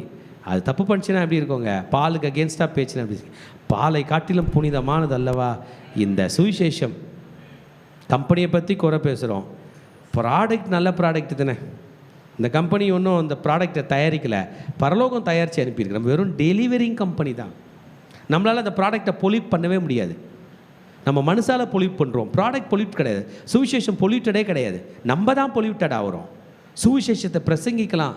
அது தப்பு பண்ணிச்சுன்னா எப்படி இருக்கோங்க? பாலுக்கு அகேன்ஸ்டாக பேச்சுன்னா எப்படி? பாலை காட்டிலும் புனிதமானது அல்லவா இந்த சுவிசேஷம். கம்பெனியை பற்றி குறை பேசுகிறோம், ப்ராடக்ட் நல்ல ப்ராடக்ட் தானே. இந்த கம்பெனி ஒன்றும் அந்த ப்ராடக்டை தயாரிக்கலை, பரலோகம் தயாரித்து அனுப்பியிருக்கு. நம்ம வெறும் டெலிவரிங் கம்பெனி தான். நம்மளால் அந்த ப்ராடக்டை பொல்யூட் பண்ணவே முடியாது. நம்ம மனசால் பொல்யூட் பண்ணுறோம், ப்ராடக்ட் பொல்யூட் கிடையாது. சுவிசேஷம் பொல்யூட்டடே கிடையாது, நம்ம தான் பொல்யூட்டட் ஆகிறோம். சுவிசேஷத்தை பிரசங்கிக்கலாம்,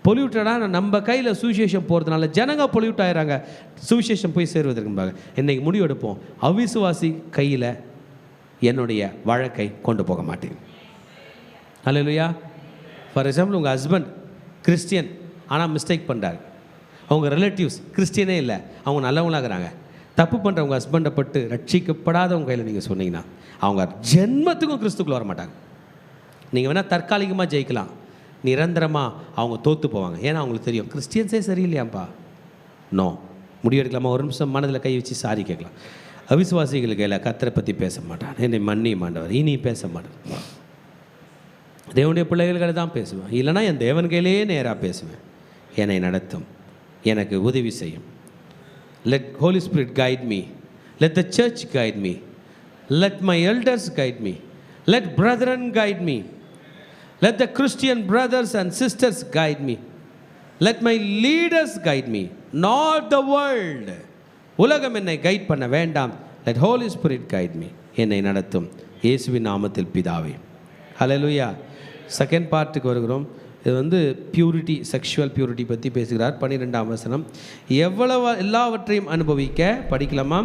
பொல்யூட்டடாக நம்ம கையில் சுவிசேஷம் போகிறதுனால ஜனங்க பொல்யூட் ஆகிறாங்க. சுவிசேஷம் போய் சேருவதற்கும்பாக இன்றைக்கி முடிவெடுப்போம், அவிசுவாசி கையில் என்னுடைய வழக்கை கொண்டு போக மாட்டேன். அல்லேலூயா. ஃபார் எக்ஸாம்பிள், உங்கள் ஹஸ்பண்ட் கிறிஸ்டியன் ஆனால் மிஸ்டேக் பண்ணுறாரு, அவங்க ரிலேட்டிவ்ஸ் கிறிஸ்டியனே இல்லை, அவங்க நல்லவங்களாகிறாங்க. தப்பு பண்ணுற உங்கள் ஹஸ்பண்டை பட்டு ரட்சிக்கப்படாதவங்க கையில் நீங்கள் சொன்னீங்கன்னா அவங்க ஜென்மத்துக்கும் கிறிஸ்துக்குள்ள வர மாட்டாங்க. நீங்கள் வேணால் தற்காலிகமாக ஜெயிக்கலாம், நிரந்தரமாக அவங்க தோற்று போவாங்க. ஏன்னா அவங்களுக்கு தெரியும் கிறிஸ்டியன்ஸே சரியில்லையாப்பா. நோ, முடிவெடுக்கலாமா? ஒரு நிமிஷம் மனதில் கை வச்சு சாரி கேட்கலாம். அவிசுவாசிகள் கையில் கர்த்தரை பற்றி பேச மாட்டான், என்னை மன்னி மாண்டவர் இனி பேச மாட்டேன். தேவனுடைய பிள்ளைகளை தான் பேசுவேன், இல்லைனா என் தேவன் கையிலேயே நேராக பேசுவேன். என்னை நடத்தும், எனக்கு உதவி செய்யும். Let Holy Spirit guide me. Let the church guide me. Let my elders guide me. Let brethren guide me. Let the Christian brothers and sisters guide me. Let my leaders guide me. Not the world. உலகம் என்னை guide பண்ண வேண்டாம். Let Holy Spirit guide me. என்னை நடத்தும் இயேசுவின் நாமத்தில் பிதாவே. ஹல்லேலூயா. Second பார்ட்டுக்கு வருகிறோம். இது பியூரிட்டி, செக்ஷுவல் பியூரிட்டி பற்றி பேசுகிறார். 12ஆம் வசனம். எல்லாவற்றையும் அனுபவிக்க, படிக்கலாமா?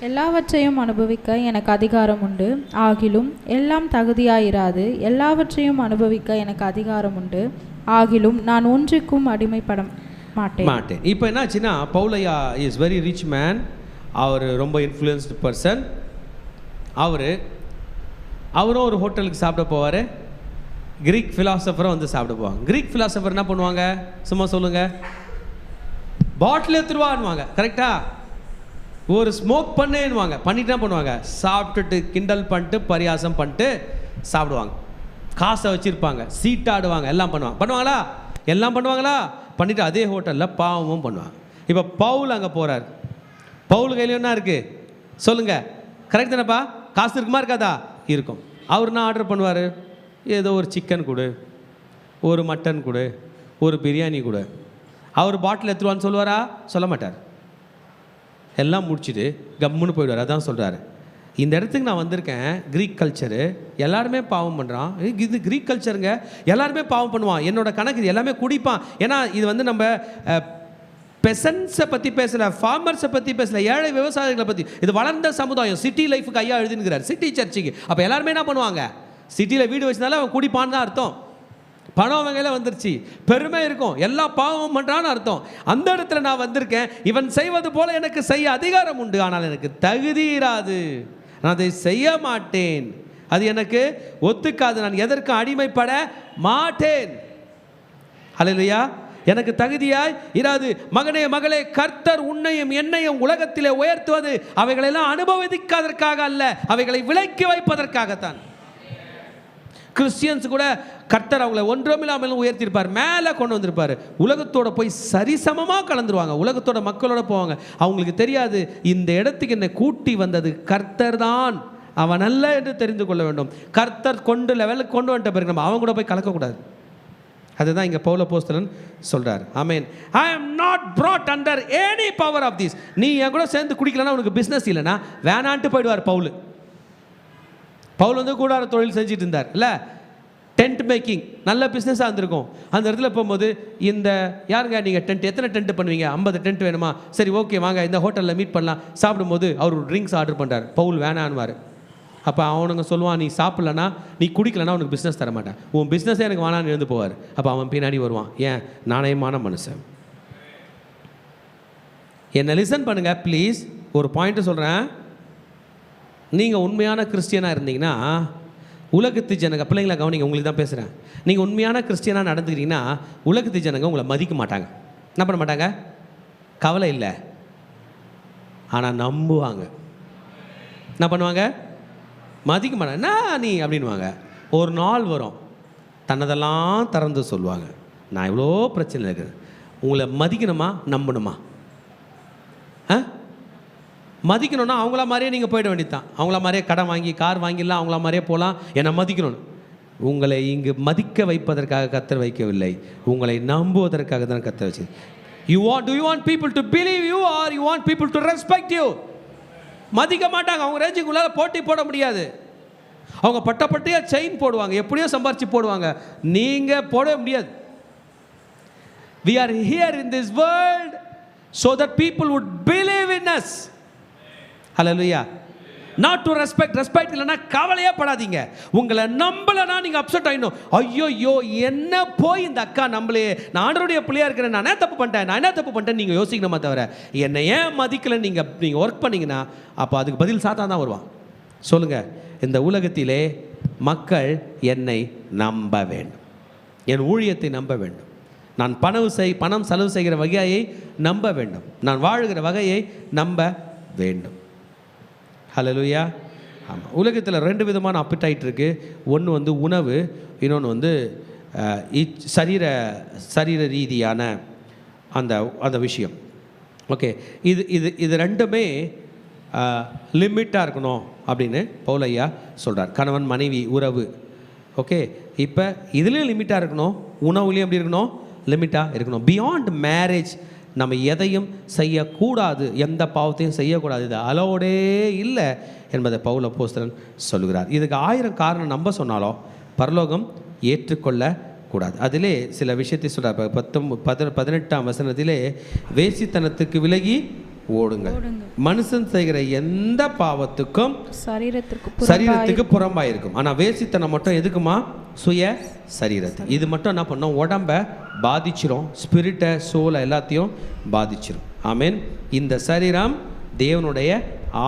எல்லாவற்றையும் அனுபவிக்க எனக்கு அதிகாரம் உண்டு, ஆகிலும் எல்லாம் தகுதியாயிராது. எல்லாவற்றையும் அனுபவிக்க எனக்கு அதிகாரம் உண்டு, ஆகிலும் நான் ஒன்றுக்கும் அடிமைப்பட மாட்டேன். இப்போ என்னாச்சுன்னா, பவுலையா இஸ் வெரி ரிச் மேன். அவர் ரொம்ப இன்ஃப்ளூயன்ஸ்டு பர்சன். அவரும் ஒரு ஹோட்டலுக்கு சாப்பிட போவார். கிரீக் ஃபிலாசபரும் சாப்பிட போவாங்க. கிரீக் ஃபிலாசபர் என்ன பண்ணுவாங்க? சும்மா சொல்லுங்கள், பாட்டில் எடுத்துருவான்வாங்க. கரெக்டாக? ஒரு ஸ்மோக் பண்ணேன்னுவாங்க. பண்ணிட்டு என்ன பண்ணுவாங்க? சாப்பிட்டுட்டு கிண்டல் பண்ணிட்டு பரியாசம் பண்ணிட்டு சாப்பிடுவாங்க. காசை வச்சுருப்பாங்க, சீட்டாடுவாங்க, எல்லாம் பண்ணுவாங்களா? எல்லாம் பண்ணுவாங்களா? பண்ணிவிட்டு அதே ஹோட்டலில் பாவமும் பண்ணுவாங்க. இப்போ பவுல் அங்கே போகிறார். பவுல் கையில் என்ன இருக்குது சொல்லுங்கள்? கரெக்ட் தானேப்பா? காசு இருக்குமா இருக்காதா? இருக்கும். அவர் என்ன ஆர்டர் பண்ணுவார்? ஏதோ ஒரு சிக்கன் கொடு, ஒரு மட்டன் கொடு, ஒரு பிரியாணி கொடு. அவர் பாட்டில் எடுத்துருவான்னு சொல்லுவாரா? சொல்ல மாட்டார். எல்லாம் முடிச்சுட்டு கம்முன்னு போயிடுவார். அதான் சொல்கிறாரு, இந்த இடத்துக்கு நான் வந்திருக்கேன், கிரீக் கல்ச்சரு, எல்லாருமே பாவம் பண்ணுறான். இது கிரீக் கல்ச்சருங்க, எல்லாருமே பாவம் பண்ணுவான். என்னோட கணக்கு இது எல்லாமே குடிப்பான். ஏன்னா இது நம்ம பெசன்ஸை பற்றி பேசலை, ஃபார்மர்ஸை பற்றி பேசலை, ஏழை விவசாயிகளை பற்றி. இது வளர்ந்த சமுதாயம், சிட்டி லைஃபுக்கு ஐயா எழுதினுக்கிறார், சிட்டி சர்ச்சுக்கு. அப்போ எல்லாருமே என்ன பண்ணுவாங்க? சிட்டியில் வீடு வச்சதுனால அவன் குடிப்பான்னு தான் அர்த்தம். பணம் வகையில் வந்துருச்சு, பெருமை இருக்கும், எல்லா பாவமும் பண்ணுறான்னு அர்த்தம். அந்த இடத்துல நான் வந்திருக்கேன், இவன் செய்வது போல எனக்கு செய்ய அதிகாரம் உண்டு, ஆனால் எனக்கு தகுதி இராது, நான் அதை செய்ய மாட்டேன், அது எனக்கு ஒத்துக்காது, நான் எதற்கு அடிமைப்பட மாட்டேன். ஹல்லேலூயா. எனக்கு தகுதியாய் இராது. மகனே மகளே, கர்த்தர் உன்னையும் என்னையும் உலகத்திலே உயர்த்துவது அவைகளெல்லாம் அனுபவிக்காதற்காக அல்ல, அவைகளை விலக்கி வைப்பதற்காகத்தான். கிறிஸ்டியன்ஸ் கூட கர்த்தர் அவங்களை ஒன்றுமில்லாமல் உயர்த்திருப்பார், மேலே கொண்டு வந்திருப்பார். உலகத்தோட போய் சரிசமமாக கலந்துருவாங்க, உலகத்தோட மக்களோட போவாங்க. அவங்களுக்கு தெரியாது இந்த இடத்துக்கு என்னை கூட்டி வந்தது கர்த்தர் தான், அவன் அல்ல என்று தெரிந்து கொள்ள வேண்டும். கர்த்தர் கொண்டு லெவலுக்கு கொண்டு வந்துட்ட பிறகு நம்ம அவங்க கூட போய் கலக்கக்கூடாது. அதுதான் இங்கே பவுல் அப்போஸ்தலன் சொல்கிறார். ஆமென். ஐ am not brought under any power of this. நீ என் கூட சேர்ந்து குடிக்கலன்னா உனக்கு பிஸ்னஸ் இல்லைன்னா வேணான்ட்டு போயிடுவார் பவுல். பவுல் வந்து கூடார தொழில் செஞ்சுட்டு இருந்தார் இல்லை, டென்ட் மேக்கிங், நல்ல பிஸ்னஸாக இருந்திருக்கும். அந்த இடத்துல போகும்போது இந்த யாருங்க நீங்கள் டென்ட் எத்தனை டென்ட் பண்ணுவீங்க, 50 டென்ட் வேணுமா, சரி ஓகே வாங்க இந்த ஹோட்டலில் மீட் பண்ணலாம். சாப்பிடும்போது அவர் ட்ரிங்க்ஸ் ஆர்டர் பண்ணுறார், பவுல் வேணான்வார். அப்போ அவனுங்க சொல்லுவான், நீ சாப்பிட்லன்னா நீ குடிக்கலன்னா உனக்கு பிஸ்னஸ் தர மாட்டேன், உன் பிஸ்னஸே எனக்கு வேணான்னு எழுந்து போவார். அப்போ அவன் பின்னாடி வருவான். ஏன்? நாணயமான மனுஷன். என்னை லிசன் பண்ணுங்கள் ப்ளீஸ், ஒரு பாயிண்ட்டு சொல்கிறேன். நீங்கள் உண்மையான கிறிஸ்டியனாக இருந்தீங்கன்னா உலகத்து ஜனங்க, பிள்ளைங்களை கவனிங்க, உங்களுக்கு தான் பேசுகிறேன். நீங்கள் உண்மையான கிறிஸ்டியனாக நடந்துக்கிறீங்கன்னா உலகத்து ஜனங்க உங்களை மதிக்க மாட்டாங்க. என்ன பண்ண மாட்டாங்க? கவலை இல்லை, ஆனால் நம்புவாங்க. என்ன பண்ணுவாங்க? மதிக்க மாட்டாங்க. என்ன நீ அப்படின்வாங்க. ஒரு நாள் வரும், தன்னதெல்லாம் திறந்து சொல்லுவாங்க, நான் இவ்வளோ பிரச்சனை இருக்குது, உங்களை மதிக்கணுமா நம்பணுமா? மதிக்கணும்னா அவங்கள மாதிரியே நீங்கள் போயிட வேண்டியதுதான். அவங்கள மாதிரியே கடன் வாங்கி கார் வாங்கிடலாம், அவங்கள மாதிரியே போகலாம். என்னை மதிக்கணும். உங்களை இங்கு மதிக்க வைப்பதற்காக கர்த்தர் வைக்கவில்லை, உங்களை நம்புவதற்காக தான் கர்த்தர் வச்சு. Do you want people to believe you or you want people to respect you? மதிக்க மாட்டாங்க. அவங்க ரேஞ்சுக்குள்ளார போட்டி போட முடியாது. அவங்க பட்டையாக செயின் போடுவாங்க, எப்படியோ சம்பாரிச்சு போடுவாங்க, நீங்கள் போட முடியாது. We are here in this world so that people would believe in us. Hallelujah. Not to respect இல்லைன்னா கவலையே படாதீங்க. உங்களை நம்பலைன்னா நீங்கள் அப்செட் ஆகிடணும். ஐயோ என்ன போய் இந்த அக்கா நம்பலையே, நான் ஆண்டவருடைய பிள்ளையா இருக்கிறேன், நான் என்ன தப்பு பண்ணிட்டேன் நீங்கள் யோசிக்கணுமா தவிர என்னை ஏன் மதிக்கலை நீங்கள் ஒர்க் பண்ணிங்கன்னா அப்போ அதுக்கு பதில் சாத்தான் தான் வருவான். சொல்லுங்கள், இந்த உலகத்திலே மக்கள் என்னை நம்ப வேண்டும், என் ஊழியத்தை நம்ப வேண்டும், நான் பணம் செலவு செய்கிற வகையை நம்ப வேண்டும், நான் வாழுகிற வகையை நம்ப வேண்டும். ஹல்லேலூயா. ஆமாம், உலகத்தில் 2 விதமான அப்பிடைட் இருக்குது. ஒன்று வந்து உணவு, இன்னொன்று வந்து சரீர ரீதியான அந்த விஷயம். ஓகே, இது ரெண்டுமே லிமிட்டாக இருக்கணும் அப்படின்னு பவுல் ஐயா சொல்கிறார். கணவன் மனைவி உறவு. ஓகே, இப்போ இதுலேயும் லிமிட்டாக இருக்கணும், உணவுலேயும் எப்படி இருக்கணும்? லிமிட்டாக இருக்கணும். பியாண்ட் மேரேஜ் நம்ம எதையும் செய்யக்கூடாது, எந்த பாவத்தையும் செய்யக்கூடாது, இது அலோடே இல்லை என்பதை பவுல் அப்போஸ்தலன் சொல்கிறார். இதுக்கு 1000 காரணம் நம்ம சொன்னாலும் பரலோகம் ஏற்றுக்கொள்ளக்கூடாது. அதிலே சில விஷயத்தை சொல்கிறார். 18ஆம் வசனத்திலே வேசித்தனத்துக்கு விலகி ஓடுங்கள், மனுஷன் செய்கிற எந்த பாவத்துக்கும் சரீரத்துக்கு புறம்பாயிருக்கும். ஆனால் வேசித்தனம் மட்டும் எதுக்குமா? சுய சரீரத்தை. இது மட்டும் என்ன பண்ணோம்? உடம்பை பாதிச்சிரும், ஸ்பிரிட்டை சோலை எல்லாத்தையும் பாதிச்சிரும். ஆமேன். இந்த சரீரம் தேவனுடைய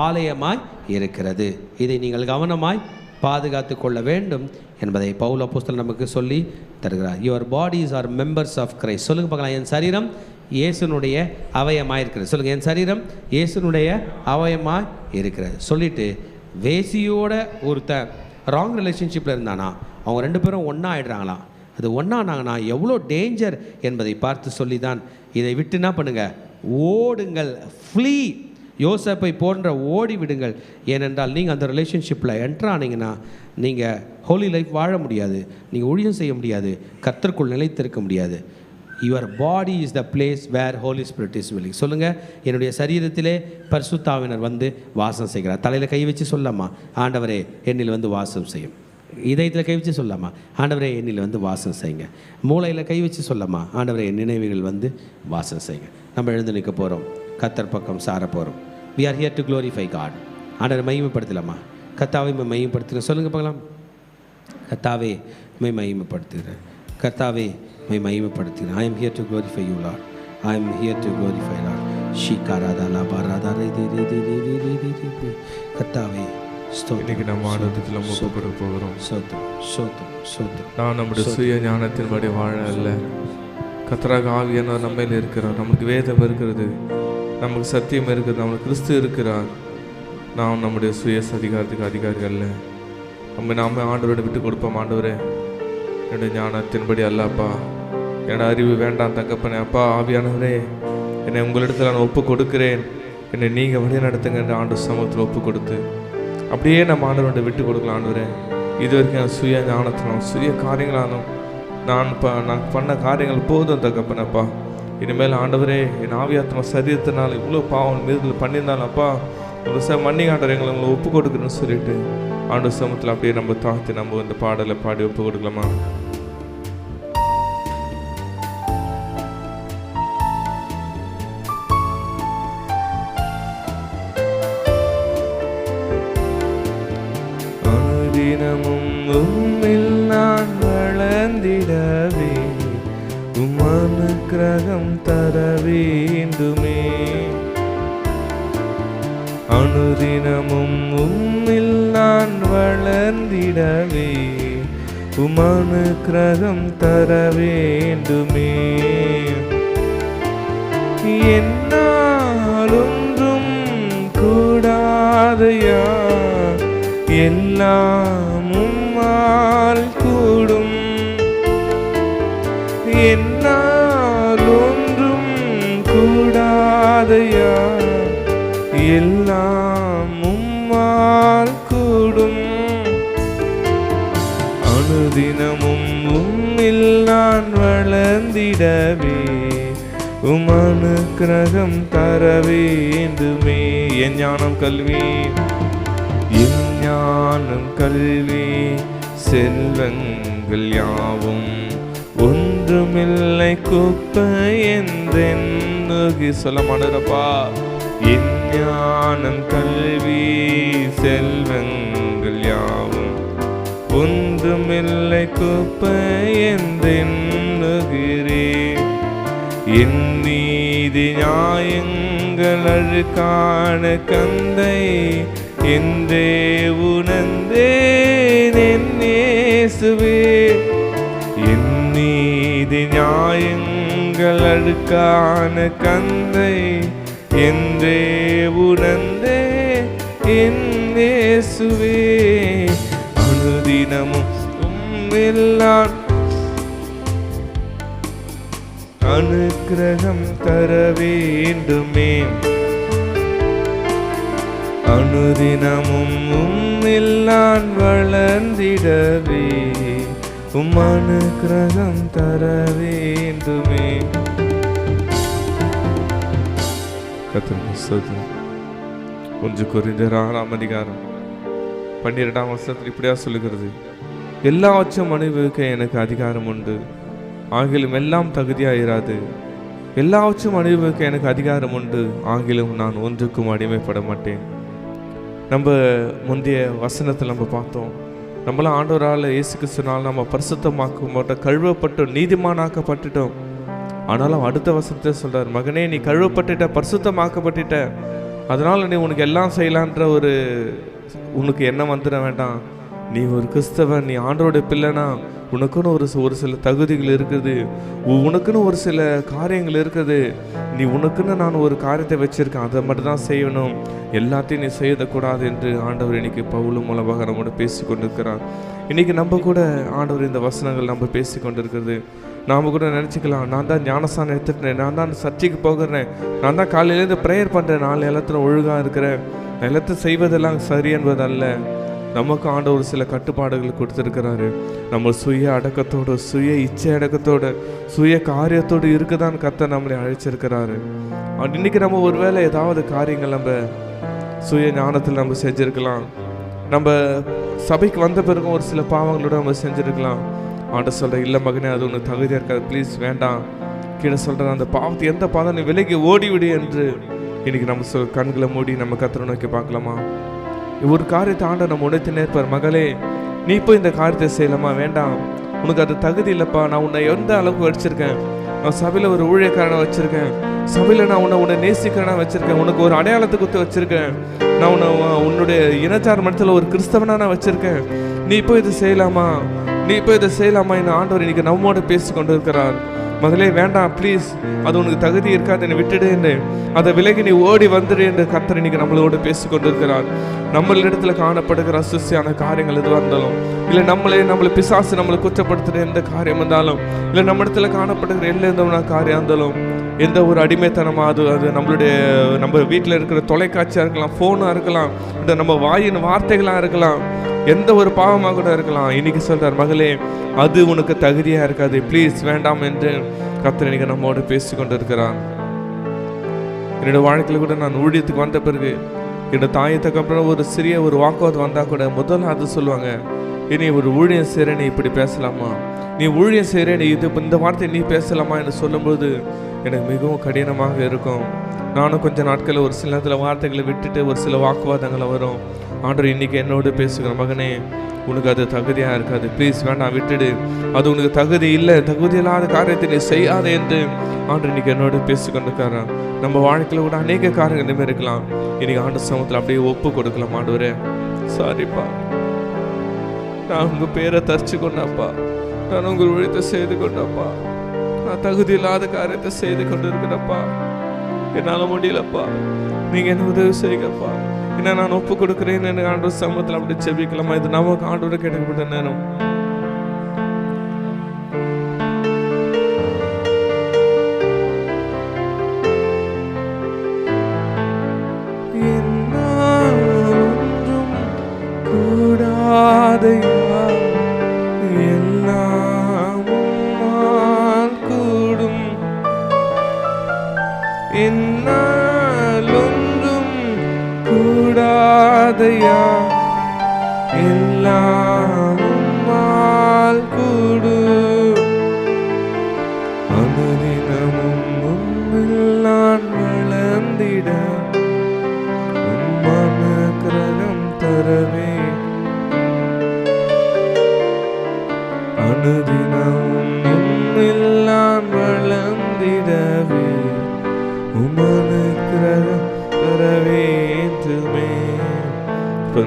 ஆலயமாய் இருக்கிறது, இதை நீங்கள் கவனமாய் பாதுகாத்து கொள்ள வேண்டும் என்பதை பவுல் அப்போஸ்தலன் நமக்கு சொல்லி தருகிறார். Your bodies are members of Christ. சொல்லுங்க பார்க்கலாம், என் சரீரம் இயேசுனுடைய அவயமாய் இருக்கிறது. சொல்லுங்கள், என் சரீரம் இயேசுனுடைய அவயமாய் இருக்கிறது. சொல்லிட்டு வேசியோட ஒருத்தன் ராங் ரிலேஷன்ஷிப்பில் இருந்தானா அவங்க 2 பேரும் ஒன்றா ஆகிடுறாங்களாம். அது ஒன்றானாங்கன்னா எவ்வளோ டேஞ்சர் என்பதை பார்த்து சொல்லி தான் இதை விட்டு என்ன பண்ணுங்கள்? ஓடுங்கள், ஃப்ளீ. யோசேப்பை போன்ற ஓடி விடுங்கள். ஏனென்றால் நீங்கள் அந்த ரிலேஷன்ஷிப்பில் என்ட்ரு ஆனீங்கன்னா நீங்கள் ஹோலி லைஃப் வாழ முடியாது, நீங்கள் ஊழியம் செய்ய முடியாது, கர்த்தருக்குள் நிலைத்திருக்க முடியாது. Your body is the place where Holy Spirit is willing. சொல்லுங்கள், என்னுடைய சரீரத்திலே பரிசுத்தாவினர் வந்து வாசம் செய்கிறார். தலையில் கை வச்சு சொல்லாமா, ஆண்டவரே என்னில் வந்து வாசம் செய்யும். இதயத்தில் கை வச்சு சொல்லாமா, ஆண்டவரே என்னில் வந்து வாசம் செய்யுங்க. மூளையில் கை வச்சு சொல்லாமா, ஆண்டவரே என் நினைவுகள் வந்து வாசம் செய்யுங்க. நம்ம எழுந்து நிற்க போகிறோம், கர்த்தர் பக்கம் சார போகிறோம். We are here to glorify God. ஆண்டவரை மகிமைப்படுத்தலாமா? கர்த்தாவை மையப்படுத்துகிறேன். சொல்லுங்கள் பார்க்கலாம். கர்த்தாவே மையப்படுத்துகிறேன். கர்த்தாவே மை மகிமைப்படுத்தினேன். I am here to glorify you Lord. I am here to glorify Lord. கர்த்தாவே இன்னைக்கு நம்ம ஆனந்தத்தில் ஒப்புக்கொடுக்க போகிறோம். சோத்திரம் சோத்திரம் சோத்திரம். நான் நம்முடைய சுய ஞானத்தின்படி வாழ அல்ல, கர்த்தராக ஆவியானவர் நம்ம மேல் இருக்கிறார். நமக்கு வேதம் இருக்கிறது, நமக்கு சத்தியம் இருக்குது, நமக்கு கிறிஸ்து இருக்கிறார். நாம் நம்முடைய சுய அதிகாரத்துக்கு அதிகாரிகள் அல்ல. நாம ஆண்டவரை விட்டு கொடுப்போம். ஆண்டவரே, என்னுடைய ஞானத்தின்படி அல்லப்பா, என்னோட அறிவு வேண்டாம் தகப்பனே. அப்பா ஆவியானவரே, என்னை உங்களிடத்தில் நான் ஒப்பு கொடுக்கிறேன், என்னை நீங்கள் வழி நடத்துங்க என்று ஆண்டு சமூகத்தில் ஒப்பு கொடுத்து அப்படியே நம்ம ஆண்டவரை விட்டு கொடுக்கலாம். ஆண்டவரே, இது வரைக்கும் என் சுய ஞானத்தினாலும் சுய காரியங்களாலும் நான் பண்ண காரியங்கள் போதும் தகப்பனப்பா. இனிமேல் ஆண்டவரே, என் ஆவியாத்மா சரீரத்தினால் இவ்வளோ பாவம் மீறுதல் பண்ணியிருந்தாலும் அப்பா, ஒரு மன்னி ஆண்டவர் உங்களை ஒப்பு கொடுக்குறேன்னு சொல்லிட்டு ஆண்டு சமூகத்தில் அப்படியே நம்ம தாழ்த்தி நம்ம இந்த பாடலை பாடி ஒப்பு கொடுக்கலாமா? அனுதினமும் உம்மில் நான் வளர்ந்திடவே உமனுக்கிரகம் தர வேண்டுமே. அனுதினமும் உம்மில் நான் வளர்ந்திடவே உமனுக்கிரகம் தர வேண்டுமே. என்னால் ஒன்றும் கூடாதையா, எல்லாம் உம்மால் கூடும். என்னால் ஒன்றும் கூடாதையா, எல்லாம் உம்மால் கூடும். அனுதினமும் உம்மில் நான் வளர்ந்திடவே உமனுக்கிரகம் தர வேண்டுமே. என் ஞானம் கல்வி, என் ஞானம் கல்வி செல்வங்கள் யாவும் ஒன்றுமில்லை குப்பை என்றென்னுகி சொல்ல மாட்டேறப்பா. என் ஞானம் கல்வி செல்வங்கள் யாவும் ஒன்றுமில்லை குப்பை என்றென்னுகிறே. என் நீதி நியாயங்கள் அழுக்கான கந்தை என்றே உணர்ந்தேன் என் இயேசுவே. என் நீதி நியாயங்கள் அழுக்கான கந்தை என்றே உணர்ந்தே என் இயேசுவே. அனுதினமும் உம்மில் நான் அனுக்கிரகம் தர வேண்டுமே. அனுதினமும் உம்மில் நான் வளர்ந்திடவே உமனுக்கிரகம் தர வேண்டுமே. கொஞ்சம் கொரிந்தியர் 6ஆம் அதிகாரம் 12ஆம் வசனத்தில் இப்படியா சொல்லுகிறது, எல்லாவற்றையும் அனுபவிக்க எனக்கு அதிகாரம் உண்டு, ஆகிலும் எல்லாம் தகுதியாயிராது. எல்லாவற்றையும் அனுபவிக்க எனக்கு அதிகாரம் உண்டு, ஆகிலும் நான் ஒன்றுக்கும் அடிமைப்பட மாட்டேன். நம்ம முந்தைய வசனத்தில் நம்ம பார்த்தோம், நம்மளாம் ஆண்டவரால் இயேசு கிறிஸ்துவினால் நம்ம பரிசுத்தமாக்கப்பட்ட கழுவப்பட்டு நீதிமானாக்கப்பட்டுட்டோம். ஆனாலும் அடுத்த வசனத்தை சொல்றார், மகனே நீ கழுவப்பட்டுட்ட, பரிசுத்தமாக்கப்பட்டுட்ட, அதனால நீ உனக்கு எல்லாம் செய்யலான்ற ஒரு உனக்கு எண்ணம் வந்துட வேண்டாம். நீ ஒரு கிறிஸ்தவன், நீ ஆண்டவருடைய பிள்ளைனா உனக்குன்னு ஒரு சில தகுதிகள் இருக்குது, உனக்குன்னு ஒரு சில காரியங்கள் இருக்குது. நீ உனக்குன்னு நான் ஒரு காரியத்தை வச்சிருக்கேன், அதை மட்டும் தான் செய்யணும், எல்லாத்தையும் நீ செய்யக்கூடாது என்று ஆண்டவர் இன்னைக்கு பவுல் மூலமாக நம்மோட பேசி கொண்டிருக்கிறார். இன்னைக்கு நம்ம கூட ஆண்டவர் இந்த வசனங்கள் நம்ம பேசி கொண்டிருக்கிறது. நாம் கூட நினச்சிக்கலாம், நான் தான் ஞானஸ்தானம் எடுத்துட்டேன், நான் தான் சர்ச்சைக்கு போகிறேன், நான் தான் காலையிலேருந்து ப்ரேயர் பண்ணுறேன், நாலு எல்லாத்திலும் ஒழுங்காக இருக்கிறேன், எல்லாத்தையும் செய்வதெல்லாம் சரி என்பதல்ல. நமக்கு ஆண்டவர் சில கட்டுப்பாடுகள் கொடுத்துருக்கிறாரு. நம்ம சுய அடக்கத்தோடு, சுய இச்சை அடக்கத்தோடு, சுய காரியத்தோடு இருக்குதான் கர்த்தர் நம்மளை அழைச்சிருக்கிறாரு. இன்னைக்கு நம்ம ஒருவேளை ஏதாவது காரியங்கள் நம்ம சுய ஞானத்தில் நம்ம செஞ்சுருக்கலாம், நம்ம சபைக்கு வந்த பிறகும் ஒரு சில பாவங்களோட நம்ம செஞ்சுருக்கலாம். ஆண்டவர் சொல்ற, இல்லை மகனே, அது ஒன்று தகுதியாக இருக்காது, ப்ளீஸ் வேண்டாம். கீழே சொல்கிற அந்த பாவத்தை எந்த பாதம் நீ விலைக்கு ஓடிவிடு என்று இன்னைக்கு நம்ம கண்களை மூடி நம்ம கர்த்தரை நோக்கி பார்க்கலாமா? ஒரு காரியத்தை ஆண்டவர் நம்ம உணர்த்தி நேர்ப்பார், மகளே நீ இப்போ இந்த காரியத்தை செய்யலாமா? வேண்டாம், உனக்கு அது தகுதி இல்லைப்பா, நான் உன்னை எந்த அளவுக்கு வச்சிருக்கேன், நான் சபையில் ஒரு ஊழியக்காரனை வச்சிருக்கேன், சபையில் நான் உன்னை நேசிக்கிறேன்னா வச்சிருக்கேன், உனக்கு ஒரு அடையாளத்தை குத்து வச்சிருக்கேன், நான் உன்னுடைய இனச்சார மட்டத்தில் ஒரு கிறிஸ்தவனா நான் வச்சிருக்கேன், நீ இப்போ இது செய்யலாமா, நீ இப்போ இதை செய்யலாமா? இந்த ஆண்டவர் இன்னைக்கு நம்மோட பேசி கொண்டு இருக்கிறார். மகளே வேண்டாம், ப்ளீஸ், அது உனக்கு தகுதி இருக்காது, என்னை விட்டுடு என்று, அதை விலகி நீ ஓடி வந்துடு என்று கர்த்தர் இன்னைக்கு நம்மளோட பேசி கொண்டு இருக்கிறார். நம்மளிடத்துல காணப்படுகிற அசுசியான காரியங்கள் எதுவாக இருந்தாலும், இல்லை நம்மளை பிசாசு நம்மளை குற்றப்படுத்துகிற எந்த காரியம் இருந்தாலும், இல்லை நம்ம இடத்துல காணப்படுகிற எந்த காரியம் இருந்தாலும், எந்த ஒரு அடிமைத்தனமாக அது நம்ம வீட்டில் இருக்கிற தொலைக்காட்சியாக இருக்கலாம், ஃபோனாக இருக்கலாம், இந்த நம்ம வாயின் வார்த்தைகளாக இருக்கலாம், எந்த ஒரு பாவமாக கூட இருக்கலாம். இன்னைக்கு சொல்றார், மகளே அது உனக்கு தகுதியாக இருக்காது, ப்ளீஸ் வேண்டாம் என்று கர்த்தர் இன்னைக்கு நம்மோடு பேசி கொண்டு இருக்கிறார். என்னோட வாழ்க்கையில் கூட நான் ஊழியத்துக்கு வந்த பிறகு என்னோட தாயத்துக்கு அப்புறம் ஒரு சிறிய ஒரு வாக்குவாதம் வந்தால் கூட முதல்ல அது சொல்லுவாங்க, இனி ஒரு ஊழியம் செய்கிற நீ இப்படி பேசலாமா, நீ ஊழியம் செய்கிற நீ இந்த வார்த்தை நீ பேசலாமா என்று சொல்லும்போது எனக்கு மிகவும் கடினமாக இருக்கும். நானும் கொஞ்சம் நாட்களில் ஒரு சில நேரத்தில் வார்த்தைகளை விட்டுட்டு ஒரு சில வாக்குவாதங்களை வரும். ஆண்டவர் இன்னைக்கு என்னோடு பேசுகிற, மகனே உனக்கு அது தகுதியாக இருக்காது, ப்ளீஸ் வேண்டாம் விட்டுடு, அது உனக்கு தகுதி இல்லை, தகுதி இல்லாத காரியத்தை நீ செய்யாதே என்று ஆண்டவர் இன்னைக்கு என்னோடு பேசிக்கொண்டிருக்காரா. நம்ம வாழ்க்கையில் கூட அநேக காரியங்கள் இனிமேல் இருக்கலாம். இன்னைக்கு ஆண்டு சமூகத்தில் அப்படியே ஒப்பு கொடுக்கலாம். ஆண்டவரே சாரிப்பா, நான் உங்கள் பேரை தரிச்சு கொண்டாப்பா, நான் உங்கள் ஊழியத்தை செய்து கொண்டப்பா, நான் தகுதி இல்லாத காரியத்தை செய்து கொண்டு இருக்கிறப்பா, என்னால் முடியலப்பா, நீங்கள் என்ன உதவி செய்யுங்கப்பா, என்ன நான் ஒப்பு கொடுக்குறேன்னு எனக்கு ஆண்டவர் சமூகத்தில் அப்படி செபிக்கலாமா? இது நமக்கு ஆண்டவரை கிடைக்கப்பட்ட நேரம்.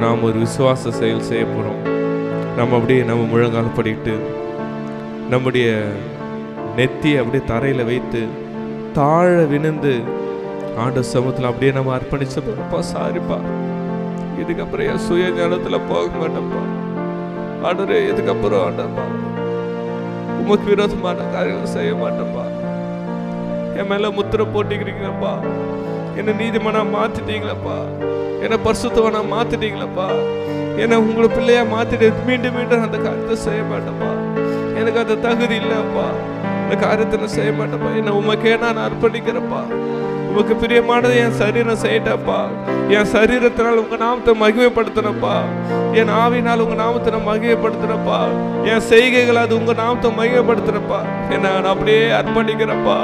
நாம் ஒரு விசுவாச செயல் செய்ய போகிறோம். நம்ம அப்படியே நம்ம முழங்கால் படிட்டு நம்முடைய நெத்தியை அப்படியே தரையில் வைத்து தாழ விழுந்து ஆண்டவர் சமூகத்தில் அப்படியே நம்ம அர்ப்பணிச்ச போகிறோம்ப்பா. சாரிப்பா, இதுக்கப்புறம் என் சுய ஞானத்தில் போக மாட்டேன்ப்பா. ஆண்டவரே இதுக்கப்புறம் ஆண்டப்பா உமக்கு விரோதமான காரியங்கள் செய்ய மாட்டேன்ப்பா. என் மேலே முத்திரை போட்டிக்கிறீங்களப்பா, என்னை நீதிமானா மாற்றிட்டீங்களப்பா, என்னை பரிசுத்தவனா மாற்றிட்டீங்களப்பா, என்னை உங்களை பிள்ளையா மாற்றிட்டு மீண்டும் மீண்டும் அந்த காரியத்தை செய்ய மாட்டேன்ப்பா. எனக்கு அந்த தகுதி இல்லைப்பா, இந்த காரியத்தை நான் செய்ய மாட்டேன்ப்பா. என்னை உமக்கே நான் அர்ப்பணிக்கிறப்பா. உமக்கு பிரியமானது என் சரீரம் செய்யட்டப்பா. என் சரீரத்தினால் உங்கள் நாமத்தை மகிமைப்படுத்தினப்பா. என் ஆவினால் உங்கள் நாமத்தை நான் மகிமைப்படுத்தினப்பா. என் செய்கைகள் அது உங்கள் நாமத்தை மகிமைப்படுத்தினப்பா. என்னை நான் அப்படியே அர்ப்பணிக்கிறப்பா.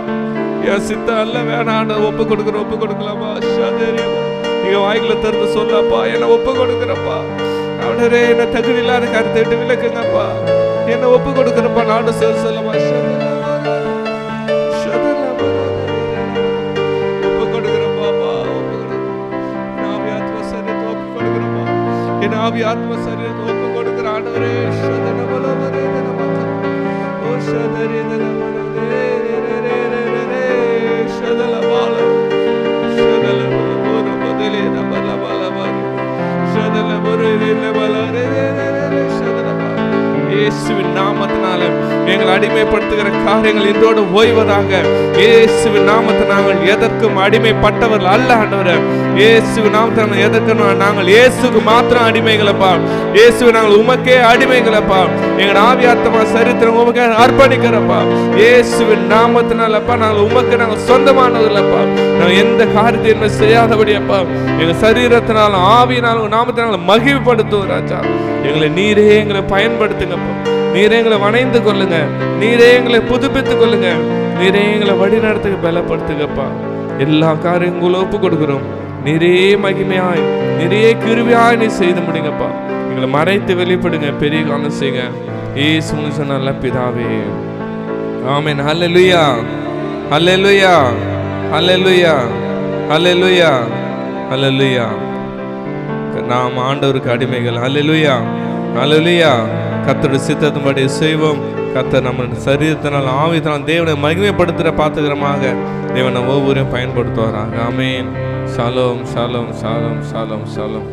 என் சித்தம் அல்ல வேணான்னு ஒப்பு கொடுக்கலாமா? நீங்க வாய்க்குள்ள திறந்து சொல்லப்பா, என்னை ஒப்பு கொடுக்குறப்பா. அவனரே என்னை தகுதி இல்லாத கருத்தை விட்டு விளக்குங்கப்பா. என்னை ஒப்பு கொடுக்குறப்பா. நாடு சொல்லமா ஒப்பு கொடுக்குறப்பாப்பா. என் ஆவி ஆத்ம சரீரத்தை ஒப்பு கொடுக்குற ஆண்டவரே. இயேசுவின் நாமத்தினால எங்களை அடிமைப்படுத்துகிற காரியங்கள் இன்றோடு ஓய்வதாக. இயேசுவின் நாமத்தை நாங்கள் எதற்கும் அடிமைப்பட்டவர்கள் அல்ல ஆண்டவரே. இயேசுவின் நாமத்தை எதற்கு நாங்கள் இயேசுக்கு மாத்திரம் அடிமைகளப்பா. இயேசுவை நாங்கள் உமக்கே அடிமைகளப்பா. எங்கள் ஆவியாத்மா சரித்திரம் உமக்கே அர்ப்பணிக்கிறப்பா. இயேசுவின் நாமத்தினாலப்பா நாங்கள் உமக்கு நாங்கள் சொந்தமானவர்களப்பா. நாங்கள் எந்த காரியத்தையுமே செய்யாதபடியப்பா எங்கள் சரீரத்தினாலும் ஆவியினாலும் நாமத்தினாலும் மகிழ்ப்படுத்துவோம் ராஜா. எங்களை நீரே எங்களை பயன்படுத்துங்கப்பா. நீரே எங்களை வணைந்து கொள்ளுங்க. நீரே எங்களை புதுப்பித்துக் கொள்ளுங்க. நீரே எங்களை வழி நடத்துக்க பலப்படுத்துங்கப்பா. எல்லா காரியங்களும் ஒப்பு கொடுக்கிறோம். நீரே மகிமையாய் நீரே கிருபையாய் நீ செய்து முடிங்கப்பா. எங்களை மறைத்து வெளிப்படுங்க. பெரிய காலம் செய்யுங்க. இயேசுன்னு சொன்ன நல்ல பிதாவே. ஆமென். ஹல்லேலூயா, ஹல்லேலூயா, ஹல்லேலூயா, ஹல்லேலூயா, ஹல்லேலூயா. நாம் ஆண்டவருக்கு அடிமைகள். ஹல்லேலூயா, ஹல்லேலூயா. கர்த்தருடைய சித்தத்தின்படி செய்வோம். கர்த்தர் நம்ம சரீரத்தினால் ஆவியினால் தேவனை மகிமைப்படுத்துகிற பாத்துக்கிறமாக தேவனை ஒவ்வொருவரையும் பயன்படுத்துவாராங்க. ஆமென். ஷாலோம், ஷாலோம், ஷாலோம், ஷாலோம், ஷாலோம்.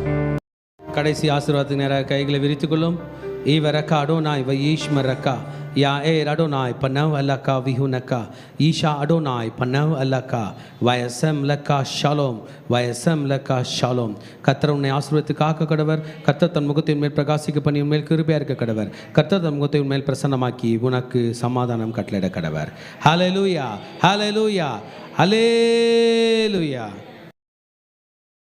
கடைசி ஆசீர்வாதத்துக்கு நேராக கைகளை விரித்துக் கொள்ளும். ஈவரக்கா அடோனாய் வயீஷ்மரக்கா யா ஏர் அடோனாய் பன்னவ் அல்லக்கா விஹுனக்கா ஈஷா அடோனாய் பன்னவ் அல்லக்கா வயசம் லக்கா ஷாலோம், வயசம் லக்கா ஷாலோம். கர்த்தர் உன்னை ஆசீர்வதித்து காக்க கடவர். கர்த்தர் தன் முகத்தின் மேல் பிரகாசிக்க பண்ணி உன்மேல் கிருபையா இருக்க கடவர். கர்த்தர் தன் முகத்தை உன்மேல் பிரசன்னமாக்கி உனக்கு சமாதானம் கட்டளையிட கடவர். ஹல்லேலூயா, ஹல்லேலூயா, ஹல்லேலூயா.